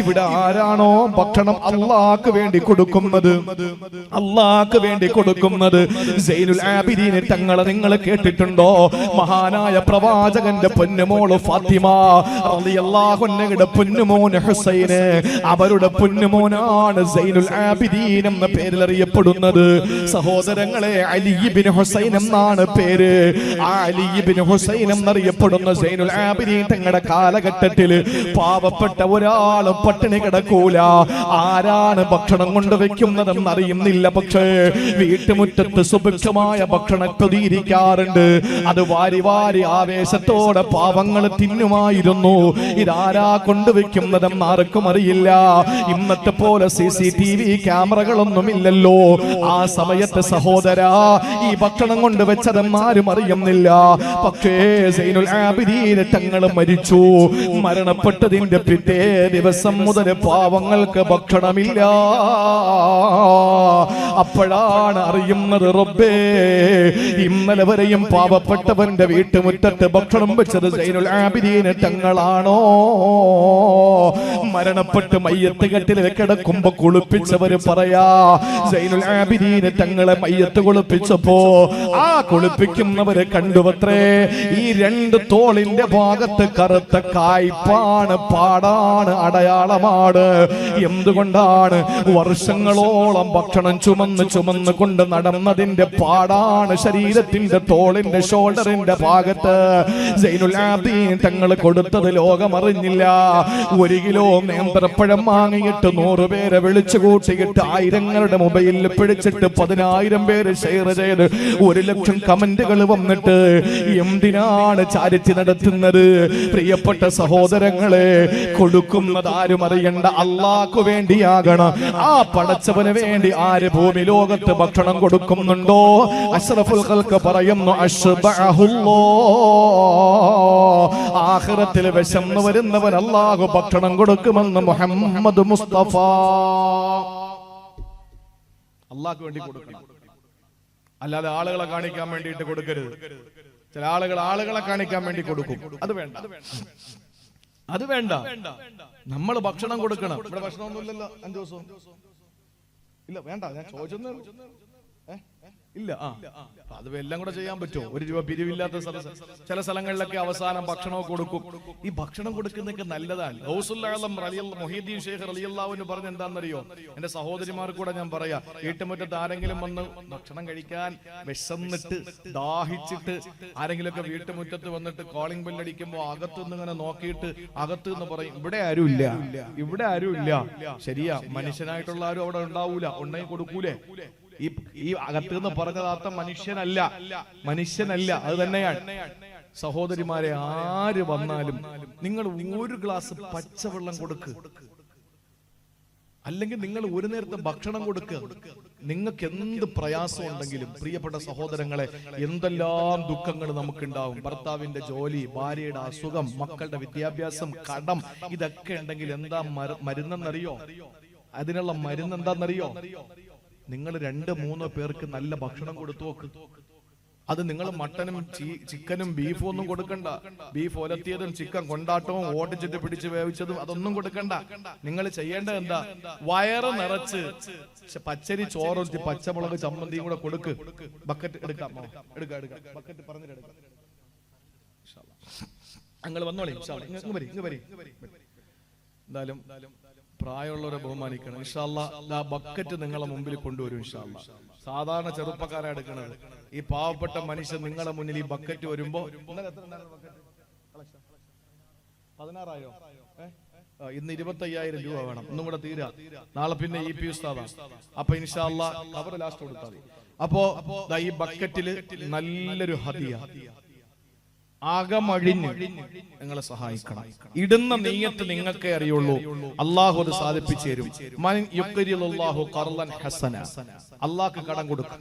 ഇവിടെ ആരാണോ ഭക്ഷണം അല്ലാഹുക്ക് വേണ്ടി കൊടുക്കുന്നത്, അല്ലാഹുക്ക് വേണ്ടി കൊടുക്കുന്നത്, സൈനുൽ ആബിദീൻ തങ്ങളെ നിങ്ങൾ കേട്ടിട്ടുണ്ടോ? മഹാനായ പ്രവാചകന്റെ പൊന്നുമോള് ഫാത്തിമ റളിയല്ലാഹു അൻഹയുടെ പൊന്നുമോൻ ഹുസൈന്, അവരുടെ പൊന്നുമോനാണ് സൈനുൽ ആബിദീൻ എന്ന പേരിൽ അറിയപ്പെടുന്നത്. സഹോദരങ്ങളെ, അലി ഇബ്നു ഹുസൈൻ എന്നാണ് പേര്. ആ അലി ഇബ്നു ഹുസൈൻ എന്നറിയപ്പെടുന്ന സൈനുൽ ആബിദീൻ തങ്ങളുടെ കാലഘട്ടത്തിൽ പാവപ്പെട്ട ഒരാളും പട്ടിണി കിടക്കൂല. ആരാണ് ഭക്ഷണം കൊണ്ടുവയ്ക്കുന്നതെന്ന് അറിയുന്നില്ല. പക്ഷേ വീട്ടുമുറ്റത്ത് സുഭിക്ഷമായ ഭക്ഷണം പ്രതീകരിക്കാറുണ്ട്. അത് വാരി വാരി ആവേശത്തോടെ പാവങ്ങൾ തിന്നുമായിരുന്നു. ഇതാരാ കൊണ്ടുവയ്ക്കുന്നതെന്ന് ആർക്കും അറിയില്ല. ഇന്നത്തെ പോലെ CCTV ക്യാമറകളൊന്നും ഇല്ലല്ലോ. ആ സമയത്ത് സഹോദരാ, ഈ ഭക്ഷണം കൊണ്ടുവച്ചതെന്ന് ആരും അറിയുന്നില്ല. പക്ഷേ സൈനുൽ ആബിദീൻ തങ്ങൾ മരിച്ചു. മരണപ്പെട്ടതിന്റെ പിറ്റേ ദിവസം മുതൽ പാവങ്ങൾക്ക് ഭക്ഷണമില്ല. അപ്പോഴാണ് അറിയുന്നത്, റബ്ബേ, ഇന്നലെ വരെയും പാവപ്പെട്ടവന്റെ വീട്ടുമുറ്റത്ത് ഭക്ഷണം വെച്ചത് സൈനുൽ ആബിദീൻ തങ്ങളാണോ? മരണപ്പെട്ട് മയ്യത്ത് കെട്ടിൽ കിടക്കുമ്പോ കുളിപ്പിച്ചവര് പറയാ, സൈനുൽ ആബിദീൻ തങ്ങളെ മയ്യത്ത് കുളിപ്പിച്ചപ്പോ ആ കുളിപ്പിക്കുന്നവര് കണ്ടുവത്രേ, ഈ 2 തോളിന്റെ ഭാഗത്ത് കറുത്ത കായ്പാണ്, പാടാണ്, അടയാളമാണ്. എന്തുകൊണ്ടാണ്? വർഷങ്ങളോളം ഭക്ഷണം ചുമന്ന് കൊണ്ട് നടന്നതിന്റെ പാടാണ്. ശരീരത്തിന്റെ തോളിന്റെ ഷോൾഡറിന്റെ ഭാഗത്ത് സൈനുൽ ആബിദീൻ തങ്ങൾ കൊടുത്തത് ലോകം അറിഞ്ഞില്ല. 1 കിലോ നേന്ത്രപ്പഴം വാങ്ങിയിട്ട് 100 പേരെ വിളിച്ചു കൂട്ടിയിട്ട് 1000ങ്ങളുടെ മൊബൈലിൽ പിടിച്ചിട്ട് 10,000 പേര് ഷെയർ ചെയ്ത് 1 ലക്ഷം കമന്റുകൾ വന്നിട്ട് എന്തിനാണ് ചാരിറ്റി നടത്തുന്നത്? പ്രിയപ്പെട്ട സഹോദരങ്ങളെ, കൊടുക്കുന്നത് ആരും അറിയണ്ട, അല്ലാഹുക്ക് വേണ്ടിയാകണം. ആ പടച്ചവന് വേണ്ടി ആര് ഭൂമി ലോകത്ത് ഭക്ഷണം കൊടുക്കുന്നുണ്ടോ, അഷ്റഫുൽ ഖൽഖ് പറയുന്നു, അശ്ബഅഹുല്ലാഹ്, ആഖിറത്തിൽ വിശന്നു വരുന്നവൻ അല്ലാഹു ഭക്ഷണം കൊടുക്കുമെന്ന് മുഹമ്മദ് മുസ്തഫ. അല്ലാഹുക്ക് വേണ്ടി കൊടുക്കണം, അല്ലാതെ ആളുകളെ കാണിക്കാൻ വേണ്ടിയിട്ട് കൊടുക്കരുത്. ചില ആളുകളെ കാണിക്കാൻ വേണ്ടി കൊടുക്കും. അത് വേണ്ട, അത് വേണ്ട. നമ്മൾ ഭക്ഷണം കൊടുക്കണം. ഇവിടെ ഭക്ഷണമൊന്നുമില്ലല്ലോ 5 ദിവസവും. ഇല്ല വേണ്ട, ഞാൻ ചോദിച്ചെന്ന് ഇല്ല. അത് എല്ലാം കൂടെ ചെയ്യാൻ പറ്റുമോ? 1 രൂപ പിരിവില്ലാത്ത ചില സ്ഥലങ്ങളിലൊക്കെ അവസാനം ഭക്ഷണമൊക്കെ കൊടുക്കും. ഈ ഭക്ഷണം കൊടുക്കുന്നതൊക്കെ നല്ലതാണ്. മുഹീദ്ദീൻ ഷേഖ് റളിയല്ലാഹു അൻഹു പറഞ്ഞ എന്താണെന്നറിയോ? എന്റെ സഹോദരിമാർക്ക് കൂടെ ഞാൻ പറയാം, വീട്ടുമുറ്റത്ത് ആരെങ്കിലും വന്ന് ഭക്ഷണം കഴിക്കാൻ വിശന്നിട്ട് ദാഹിച്ചിട്ട് ആരെങ്കിലുമൊക്കെ വീട്ടുമുറ്റത്ത് വന്നിട്ട് കോളിംഗ് ബെല്ലടിക്കുമ്പോ അകത്തുനിന്ന് ഇങ്ങനെ നോക്കിയിട്ട് അകത്ത് നിന്ന് പറയും, ഇവിടെ ആരും ഇല്ല, ഇവിടെ ആരും ഇല്ല. ശരിയാ, മനുഷ്യനായിട്ടുള്ള ആരും അവിടെ ഉണ്ടാവൂല, ഉണ്ടെങ്കിൽ കൊടുക്കൂലേ? ഈ അകത്ത് നിന്ന് പറഞ്ഞത് അർത്ഥം മനുഷ്യനല്ല. അത് തന്നെയാണ്. സഹോദരിമാരെ, ആര് വന്നാലും നിങ്ങൾ 1 ഗ്ലാസ് പച്ചവെള്ളം കൊടുക്ക്, അല്ലെങ്കിൽ നിങ്ങൾ ഒരു നേരത്തെ ഭക്ഷണം കൊടുക്കുക. നിങ്ങൾക്ക് എന്ത് പ്രയാസം ഉണ്ടെങ്കിലും പ്രിയപ്പെട്ട സഹോദരങ്ങളെ, എന്തെല്ലാം ദുഃഖങ്ങൾ നമുക്കുണ്ടാവും. ഭർത്താവിന്റെ ജോലി, ഭാര്യയുടെ അസുഖം, മക്കളുടെ വിദ്യാഭ്യാസം, കടം, ഇതൊക്കെ ഉണ്ടെങ്കിൽ എന്താ മരുന്നെന്നറിയോ? അതിനുള്ള മരുന്ന് എന്താണെന്നറിയോ? നിങ്ങൾ 2-3 പേർക്ക് നല്ല ഭക്ഷണം കൊടുത്തു നോക്ക്. അത് നിങ്ങൾ മട്ടനും ചിക്കനും ബീഫും ഒന്നും കൊടുക്കണ്ട. ബീഫ് ഒലത്തിയതും ചിക്കൻ കൊണ്ടാട്ടവും ഓടിച്ചിട്ട് പിടിച്ച് വേവിച്ചതും അതൊന്നും കൊടുക്കണ്ട. നിങ്ങൾ ചെയ്യേണ്ടത് എന്താ? വയറ് നിറച്ച് പച്ചരി ചോറും പച്ചമുളക് ചമ്മന്തിയും കൂടെ കൊടുക്ക്. ബക്കറ്റ് എടുക്കാം, ബക്കറ്റ് പറഞ്ഞിട്ടെടുക്കാം. നിങ്ങൾ വന്നോളി, എന്തായാലും പ്രായമുള്ളവരെ ബഹുമാനിക്കണം. ഇൻഷാ അല്ലാഹ് ആ ബക്കറ്റ് നിങ്ങളെ മുമ്പിൽ കൊണ്ടുവരും. ഇൻഷാ അല്ലാഹ് സാധാരണ ചെറുപ്പക്കാരെ എടുക്കുന്നത്. ഈ പാവപ്പെട്ട മനുഷ്യൻ നിങ്ങളെ മുന്നിൽ ഈ ബക്കറ്റ് വരുമ്പോ 16,000 ഇന്ന് 25,000 രൂപ വേണം. ഒന്നും കൂടെ തീരാ. നാളെ പിന്നെ EP ഉസ്താദാണ്. അപ്പൊ ഇൻഷാ അല്ലാഹ് കവർ ലാസ്റ്റ് കൊടുത്താൽ മതി. അപ്പോ ഈ ബക്കറ്റില് നല്ലൊരു ഹദിയ അകമഴിഞ്ഞ് നിങ്ങളെ സഹായിക്കണം. ഇടുന്ന നീയത്ത് നിങ്ങൾക്കേ അറിയുള്ളൂ. അള്ളാഹു അത് സാധിപ്പിച്ചു തരും. അള്ളാഹ്ക്ക് കടം കൊടുക്കും.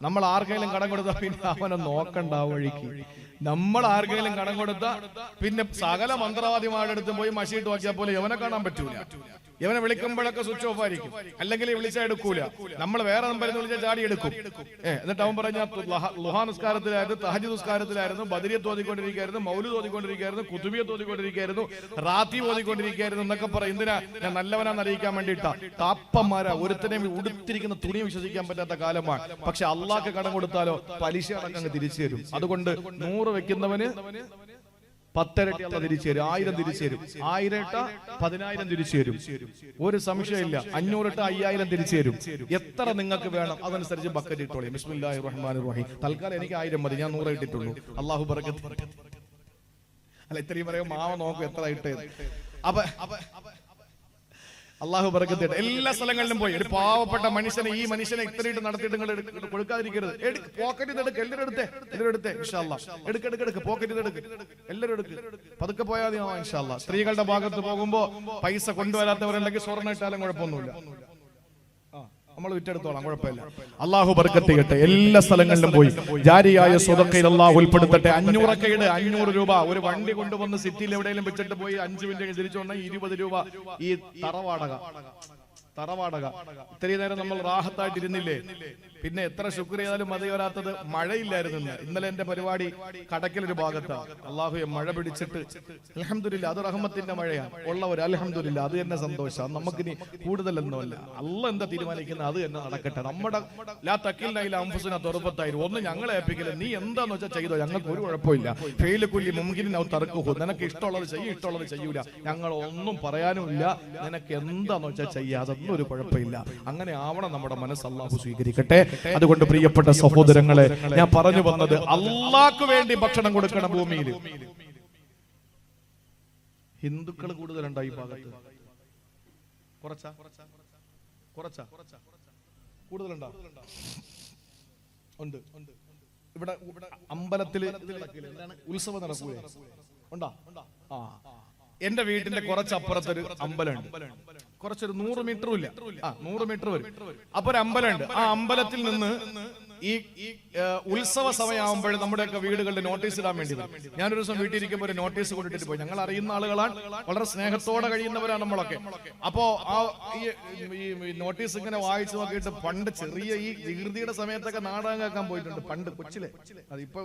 നമ്മൾ ആർക്കെങ്കിലും കടം കൊടുത്താൽ പിന്നെ അവനെ നോക്കണ്ട വഴിക്ക്. നമ്മൾ ആർക്കെങ്കിലും കടം കൊടുത്താൽ പിന്നെ സകല മന്ത്രവാദിമാരുടെ അടുത്ത് പോയി മഷിയിട്ട് നോക്കിയാൽ പോലെ ഇവനെ കാണാൻ പറ്റൂല. ഇവനെ വിളിക്കുമ്പോഴൊക്കെ സ്വിച്ച് ഓഫ് ആയിരിക്കും, അല്ലെങ്കിൽ വിളിച്ചാൽ എടുക്കൂല. നമ്മൾ വേറെ നമ്പറിൽ നിന്ന് വിളിച്ചാൽ ചാടി എടുക്കും. എന്നിട്ട് അവൻ പറഞ്ഞ ലുഹാ നിസ്കാരത്തിലായിരുന്നു, തഹജ്ജുദ് നിസ്കാരത്തിലായിരുന്നു, ബദരിയത്ത് ഓതിക്കൊണ്ടിരിക്കുകയായിരുന്നു, മൗലിദ് ഓതിക്കൊണ്ടിരിക്കുകയായിരുന്നു, കുതുബിയത്ത് ഓതിക്കൊണ്ടിരിക്കുകയായിരുന്നു, റാത്തി ഓതിക്കൊണ്ടിരിക്കുകയായിരുന്നു എന്നൊക്കെ പറയും. എന്തിനാ? ഞാൻ നല്ലവനാന്ന് അറിയിക്കാൻ വേണ്ടിയിട്ടാ. താപ്പന്മാരാ, ഒരുത്തനെയും ഉടുത്തിരിക്കുന്ന തുണി വിശ്വസിക്കാൻ പറ്റാത്ത കാലമാണ്. പക്ഷെ അള്ളാഹ്ക്ക് കടം കൊടുത്താലോ പലിശ അടക്കം തിരിച്ചു തരും. അതുകൊണ്ട് 100 വെക്കുന്നവന് 10 ഇരട്ടി അള്ളാഹ് തിരിച്ചു തരും. 1000 തിരിച്ചു തരും. 1000 ഇട്ട 10,000 തിരിച്ചു തരും. ഒരു സംശയമില്ല. 500 ഇട്ട 5000 തിരിച്ചു തരും. എത്ര നിങ്ങൾക്ക് വേണം അതനുസരിച്ച് ബക്കറ്റ് ഇട്ടോളി. ബിസ്മില്ലാഹിർ റഹ്മാനിർ റഹീം. തൽക്കാലം എനിക്ക് 1000 മതി, ഞാൻ 100 ഇട്ടിട്ടുള്ളൂ. അള്ളാഹു ബറക്കത്ത്. അല്ല, ഇത്രയും പറയാം, മാവ നോക്കും എത്ര ഇട്ടത്. അപ്പൊ അള്ളാഹു ബറക്കത്ത്. എല്ലാ സ്ഥലങ്ങളിലും പോയി ഒരു പാവപ്പെട്ട മനുഷ്യനെ, ഈ മനുഷ്യനെ ഇത്രയിട്ട് നടത്തിയിട്ട് നിങ്ങൾ കൊടുക്കാതിരിക്കരുത്. പോക്കറ്റിൽ നിന്ന് എടുക്ക്, എല്ലാവരും എടുത്തേ. ഇൻഷാ അല്ലാഹ് എടുക്ക്, പോക്കറ്റിൽ എടുക്ക്, എല്ലാവരും എടുക്ക്. പതുക്കെ പോയാൽ മതി. ഇൻഷാ അല്ലാഹ് സ്ത്രീകളുടെ ഭാഗത്ത് പോകുമ്പോ പൈസ കൊണ്ടുവരാത്തവരുണ്ടെങ്കിൽ സ്വർണ്ണം ഇട്ടാലും കുഴപ്പമൊന്നുമില്ല, നമ്മൾ വിറ്റെടുത്തോളാം, കുഴപ്പമില്ല. അള്ളാഹു ബർക്കത്ത് ചെയ്യട്ടെ. എല്ലാ സ്ഥലങ്ങളിലും പോയി ജാരിയായ സ്വതക്കയിൽ അള്ളാഹു ഉൾപ്പെടുത്തട്ടെ. 500 രൂപ ഒരു വണ്ടി കൊണ്ടുവന്ന് സിറ്റിയിൽ എവിടെയെങ്കിലും വെച്ചിട്ട് പോയി 5 മിനിറ്റ് തിരിച്ചു വന്നാൽ 20 രൂപ ഈ തറവാടക. ഇത്രയും നേരം നമ്മൾ റാഹത്തായിട്ടിരുന്നില്ലേ? പിന്നെ എത്ര ശുക്ർ ചെയ്താലും മതി വരാത്തത് മഴയില്ലായിരുന്നു. ഇന്നലെ എന്റെ പരിപാടി കടക്കലൊരു ഭാഗത്താണ്. അള്ളാഹുയെ മഴ പിടിച്ചിട്ട് അൽഹംദുലില്ലാ, അത് റഹ്മത്തിന്റെ മഴയാണ്. ഉള്ളവർ അൽഹംദുലില്ലാ, അത് തന്നെ സന്തോഷം. നമുക്കിനി കൂടുതലൊന്നുമല്ല. അള്ളാഹ് എന്താ തീരുമാനിക്കുന്നത് അത് തന്നെ നടക്കട്ടെ. നമ്മുടെ ലാ തക്കിൽന അൻഫുസനാ തുറപ്പത്തായിരുന്നു. ഒന്ന് ഞങ്ങളെ ഏൽപ്പിക്കില്ല, നീ എന്താന്ന് വെച്ചാൽ ചെയ്തോ, ഞങ്ങൾക്ക് ഒരു കുഴപ്പമില്ല. ഫെയില് കുല്ലി മുംകിൻ ഔ തർക്കുഹു, നിനക്ക് ഇഷ്ടമുള്ളത് ചെയ്യും, ഇഷ്ടമുള്ളത് ചെയ്യൂല, ഞങ്ങൾ ഒന്നും പറയാനുമില്ല. നിനക്ക് എന്താന്ന് വെച്ചാൽ ചെയ്യാതെ ഒരു കുഴപ്പമില്ല. അങ്ങനെ ആവണം നമ്മുടെ മനസ്സ്. അള്ളാഹു സ്വീകരിക്കട്ടെ. അതുകൊണ്ട് പ്രിയപ്പെട്ട സഹോദരങ്ങളെ, ഞാൻ പറഞ്ഞു വന്നത് അള്ളാഹ്ക്ക് വേണ്ടി ഭക്ഷണം കൊടുക്കണം. ഭൂമിയിൽ ഹിന്ദുക്കൾ കൂടുതലുണ്ടോ ഈ ഭാഗത്ത്? കുറച്ചാ കൂടുതലുണ്ടോ? ഉണ്ട്. ഇവിടെ അമ്പലത്തില് ഉത്സവം നടക്കൂലേ? ഉണ്ടോ? എന്റെ വീട്ടിന്റെ കുറച്ചപ്പുറത്തൊരു അമ്പലമുണ്ട്. കുറച്ചൊരു 100 മീറ്ററും ഇല്ല, 100 മീറ്റർ വരും. അപ്പൊ ഒരു അമ്പലമുണ്ട്. ആ അമ്പലത്തിൽ നിന്ന് ഈ ഉത്സവ സമയമാകുമ്പോൾ നമ്മുടെയൊക്കെ വീടുകളുടെ നോട്ടീസ് ഇടാൻ വേണ്ടി വരും. ഞാനൊരു ദിവസം വീട്ടിലിരിക്കുമ്പോൾ ഒരു നോട്ടീസ് കൊണ്ടിട്ട് പോയി. ഞങ്ങൾ അറിയുന്ന ആളുകളാണ്, വളരെ സ്നേഹത്തോടെ കഴിയുന്നവരാണ് നമ്മളൊക്കെ. അപ്പോ ഈ നോട്ടീസ് ഇങ്ങനെ വായിച്ചു നോക്കിയിട്ട്, പണ്ട് ചെറിയ ഈ വികൃതിയുടെ സമയത്തൊക്കെ നാടകം കേൾക്കാൻ പോയിട്ടുണ്ട് പണ്ട് കൊച്ചിലെ. അതിപ്പോ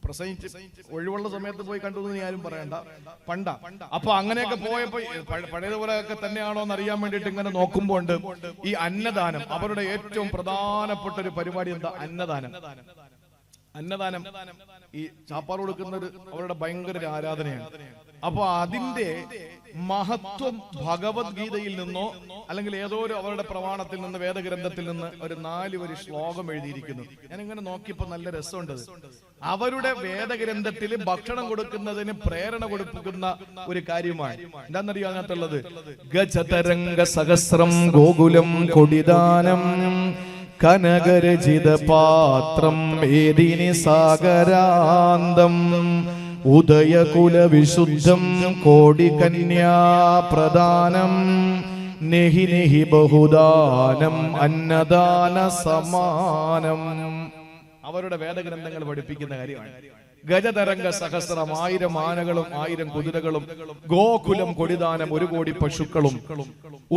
പ്രസംഗിച്ച് ഒഴിവുള്ള സമയത്ത് പോയി കണ്ടു എന്ന് ആരും പറയണ്ട, പണ്ട. അപ്പൊ അങ്ങനെയൊക്കെ പോയപ്പോ പഴയതുപോലെയൊക്കെ തന്നെയാണോ എന്ന് അറിയാൻ വേണ്ടിയിട്ട് ഇങ്ങനെ നോക്കുമ്പോ ഉണ്ട് ഈ അന്നദാനം. അവരുടെ ഏറ്റവും പ്രധാനപ്പെട്ട ഒരു പരിപാടി എന്താ? അന്നദാനം. അന്നദാനം ഈ ചാപ്പാട് കൊടുക്കുന്നത് അവരുടെ ഭയങ്കര ഒരു ആരാധനയാണ്. അപ്പൊ അതിന്റെ മഹത്വം ഭഗവത്ഗീതയിൽ നിന്നോ അല്ലെങ്കിൽ ഏതോ ഒരു അവരുടെ പ്രമാണത്തിൽ നിന്ന്, വേദഗ്രന്ഥത്തിൽ നിന്ന് ഒരു 4 വരി ശ്ലോകം എഴുതിയിരിക്കുന്നു. ഞാനിങ്ങനെ നോക്കിയപ്പോ നല്ല രസമുണ്ട്. അവരുടെ വേദഗ്രന്ഥത്തിൽ ഭക്ഷണം കൊടുക്കുന്നതിന് പ്രേരണ കൊടുക്കുന്ന ഒരു കാര്യമാണ്. എന്താണെന്നറിയോ അതിനകത്തുള്ളത്? ഗജതരംഗ സഹസ്രം ഗോകുലം കൊടിദാനം കനകരചിത പാത്രം മേദിനി സാഗരാന്തം ഉദയകുല വിശുദ്ധം കോടി കന്യാ പ്രദാനം നെഹി നെഹി ബഹുദാനം അന്നദാന സമാനം. അവരുടെ വേദഗ്രന്ഥങ്ങൾ പഠിപ്പിക്കുന്ന കാര്യമാണ്. ഗജതരംഗ സഹസ്രം 1000 ആനകളും 1000 കുതിരകളും, ഗോകുലം കൊടിദാനം 1 കോടി പശുക്കളും,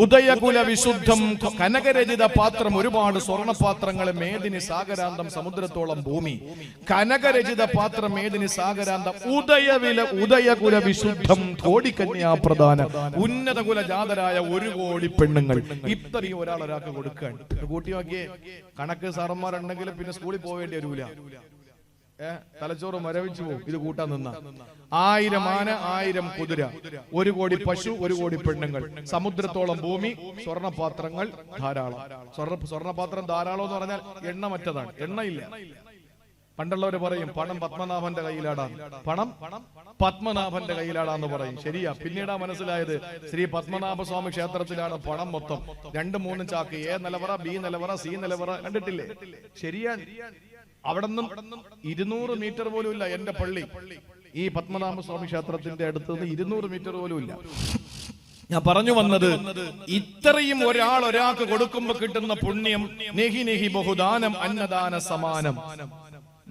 ഉദയകുല വിശുദ്ധം കനകരചിത പാത്രം ഒരുപാട് സ്വർണപാത്രങ്ങൾ, മേദിനി സാഗരാന്തം സമുദ്രത്തോളം ഭൂമി, കനകരചിത പാത്രം മേദിനി സാഗരാന്തം, ഉദയകുല വിശുദ്ധം കോടിക്കന്യാ പ്രദാനം ഉന്നതകുല ജാതരായ 1 കോടി പെണ്ണുങ്ങൾ. ഇത്രയും ഒരാൾക്ക് കൊടുക്കാൻ കൂട്ടി നോക്കിയേ. കണക്ക് സാറന്മാരുണ്ടെങ്കിൽ പിന്നെ സ്കൂളിൽ പോവേണ്ടി വരൂല. തലച്ചോറ് മരവിച്ചു പോകും ഇത് കൂട്ടാൻ നിന്ന. 1000 ആന 1000 കുതിര, 1 കോടി പശു, 1 കോടി പെണ്ണുങ്ങൾ, സമുദ്രത്തോളം ഭൂമി, സ്വർണപാത്രങ്ങൾ ധാരാളം. സ്വർണപാത്രം ധാരാളം എന്ന് പറഞ്ഞാൽ എണ്ണമറ്റതാണ്, എണ്ണയില്ല. പണ്ടുള്ളവര് പറയും പണം പത്മനാഭന്റെ കയ്യിലാടാന്ന്. പണം പത്മനാഭന്റെ കയ്യിലാടാന്ന് പറയും. ശരിയാ. പിന്നീടാ മനസ്സിലായത് ശ്രീ പത്മനാഭ സ്വാമി ക്ഷേത്രത്തിലാണ് പണം മൊത്തം. 2-3 ചാക്ക്, എ നിലവറ, ബി നിലവറ, സി നിലവറ. കണ്ടിട്ടില്ലേ? ശരിയാണ്. അവിടെ നിന്നും 200 മീറ്റർ പോലും ഇല്ല എന്റെ പള്ളി. ഈ പത്മനാഭ സ്വാമി ക്ഷേത്രത്തിന്റെ അടുത്ത് നിന്ന് 200 മീറ്റർ പോലും ഇല്ല. ഞാൻ പറഞ്ഞു വന്നത്, ഇത്രയും ഒരാൾക്ക് കൊടുക്കുമ്പോ കിട്ടുന്ന പുണ്യം നെഹി നെഹി ബഹുദാനം അന്നദാന സമാനം.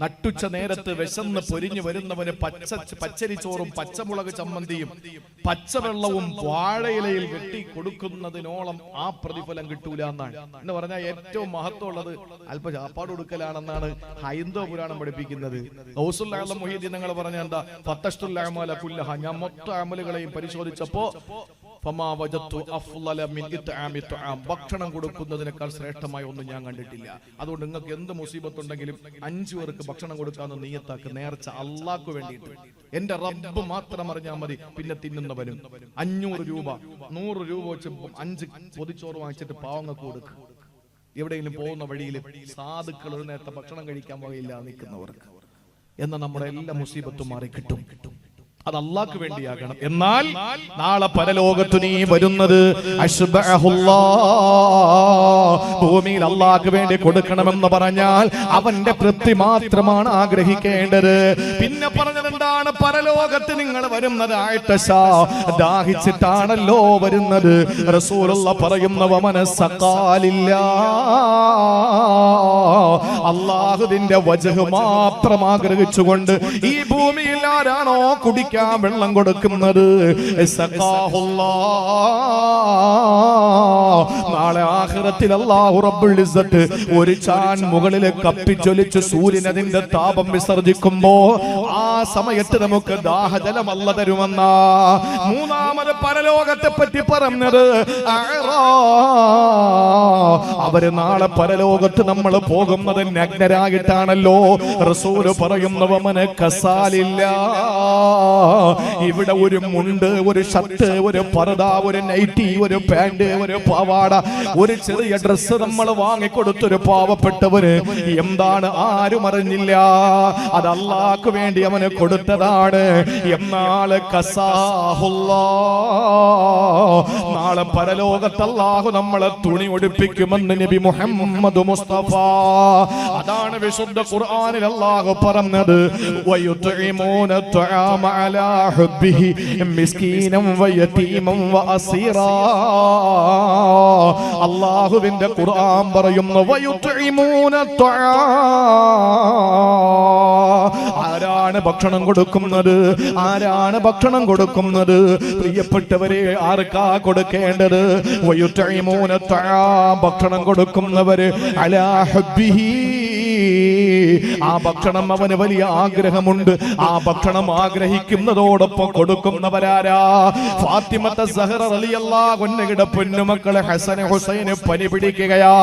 നട്ടുച്ച നേരത്ത് വിശന്ന് പൊരിഞ്ഞു വരുന്നവന് പച്ചരിച്ചോറും പച്ചമുളക് ചമ്മന്തിയും പച്ചവെള്ളവും വാഴയിലയിൽ വെട്ടി കൊടുക്കുന്നതിനോളം ആ പ്രതിഫലം കിട്ടൂല എന്നാണ്. എന്ന് പറഞ്ഞാൽ ഏറ്റവും മഹത്വമുള്ളത് അല്പ ചാപ്പാട് കൊടുക്കലാണെന്നാണ് ഹൈന്ദവ പുരാണം പഠിപ്പിക്കുന്നത്. ഗൗസുൽ ആലം മുഹീദ്ദീൻ നിങ്ങൾ പറഞ്ഞ എന്താ? ഫത്തഷ്തുൽ അഅ്മാല കുല്ലഹ. ഞാൻ മൊത്തം അമലുകളെയും പരിശോധിച്ചപ്പോ ഭക്ഷണം കൊടുക്കുന്നതിനേക്കാൾ ശ്രേഷ്ഠമായ ഒന്നും ഞാൻ കണ്ടിട്ടില്ല. അതുകൊണ്ട് നിങ്ങൾക്ക് എന്ത് മുസീബത്തുണ്ടെങ്കിലും 5 പേർക്ക് ഭക്ഷണം കൊടുക്കാന്ന് നീയത്താക്ക്. നേർച്ച അള്ളാഹ്ക്ക് വേണ്ടിയിട്ട്. എന്റെ റബ്ബ് മാത്രം അറിഞ്ഞാൽ മതി. പിന്നെ തിന്നുന്നവനും 500 രൂപ 100 രൂപ വെച്ച് 5 പൊതിച്ചോറ് വാങ്ങിച്ചിട്ട് പാവങ്ങൾക്ക് കൊടുക്കുക. എവിടെയെങ്കിലും പോകുന്ന വഴിയിൽ സാധുക്കൾ ഒരു നേരത്തെ ഭക്ഷണം കഴിക്കാൻ പോയില്ല നിൽക്കുന്നവർക്ക്. എന്നാൽ നമ്മുടെ എല്ലാ മുസീബത്തും മാറി കിട്ടും. അത് അള്ളാഹ്ക്ക് വേണ്ടിയാകണം. എന്നാൽ നാളെ പരലോകത്തു നീ വരുന്നത് ഭൂമിയിൽ അള്ളാഹ്ക്ക് വേണ്ടി കൊടുക്കണമെന്ന് പറഞ്ഞാൽ അവന്റെ തൃപ്തി മാത്രമാണ് ആഗ്രഹിക്കേണ്ടത്. പിന്നെ പറഞ്ഞത് എന്താണ്? പരലോകത്ത് നിങ്ങൾ വരുന്നത് ദാഹിച്ചിട്ടാണല്ലോ വരുന്നത്. റസൂലുള്ള പറയുന്നവ മനസ്സക്കാലില്ല, അള്ളാഹുവിന്റെ വജ്ഹ് മാത്രം ആഗ്രഹിച്ചുകൊണ്ട് ഈ ഭൂമിയിൽ ആരാണോ കുടിക്കാൻ വെള്ളം കൊടുക്കുന്നത്, നാളെ ആഖിറത്തിൽ അല്ലാഹു റബ്ബുൽ ഇസ്സത്ത് ഒരു ചാൻ മുകളിൽ കപ്പിച്ചൊലിച്ച് സൂര്യൻ അതിന്റെ താപം വിസർജിക്കുമ്പോ ആ സമയത്ത് നമുക്ക് ദാഹജലം അല്ല തരുമെന്ന. മൂന്നാമത് പരലോകത്തെ പറ്റി പറഞ്ഞത് അവര് നാളെ പരലോകത്ത് നമ്മൾ പോകുന്നത് നഗ്നരായിട്ടാണല്ലോ. റസൂല് പറയുന്നവന് കസാലില്ല. ഇവിടെ ഒരു മുണ്ട്, ഒരു ഷർട്ട്, ഒരു പർദ, ഒരു നൈറ്റി, ഒരു പാന്റ്, ഒരു പാവാട, ഒരു ചെറിയ ഡ്രസ്സ് നമ്മൾ വാങ്ങിക്കൊടുത്തൊരു പാവപ്പെട്ടവന് എന്താണ് ആരും അറിഞ്ഞില്ല. അത് അല്ലാഹ്ക്ക് വേണ്ടി അവന് കൊടുത്തതാണ്. എന്നാള് നാളെ പരലോകത്ത് അല്ലാഹു നമ്മളെ തുണി ഒടിപ്പിക്കുമെന്ന് നബി മുഹമ്മദ് മുസ്തഫ. അതാണ് വിശുദ്ധ ഖുർആനിൽ അല്ലാഹു പറഞ്ഞത്. വയുത്ഇമൂന തുആമ അലാ ഹുബ്ബിഹി മിസ്കീനം വയതീമം വഅസീറാ. അല്ലാഹുവിന്റെ ഖുർആൻ പറയുന്നു വയുത്ഇമൂന തുആ. ആരാണ് ഭക്ഷണം കൊടുക്കുന്നത്? ആരാണ് ഭക്ഷണം കൊടുക്കുന്നത്? പ്രിയപ്പെട്ടവരെ, ആർക്കാ കൊടുക്കേണ്ടത്? വയുത്ഇമൂന തുആ. ഭക്ഷണം കൊടുക്കുന്നവര് അലാ ഹുബ്ബിഹി ആ ഭക്ഷണം അവന് വലിയ ആഗ്രഹമുണ്ട്. ആ ഭക്ഷണം ആഗ്രഹിക്കുന്നതോടൊപ്പം കൊടുക്കുന്നവരാരാ? ഫാത്തിമത്തെ സഹറ റളിയല്ലാഹു അൻഹയുടെ പൊന്നുമക്കളെ ഹസൻ ഹുസൈന് പനി പിടിക്കുകയാ.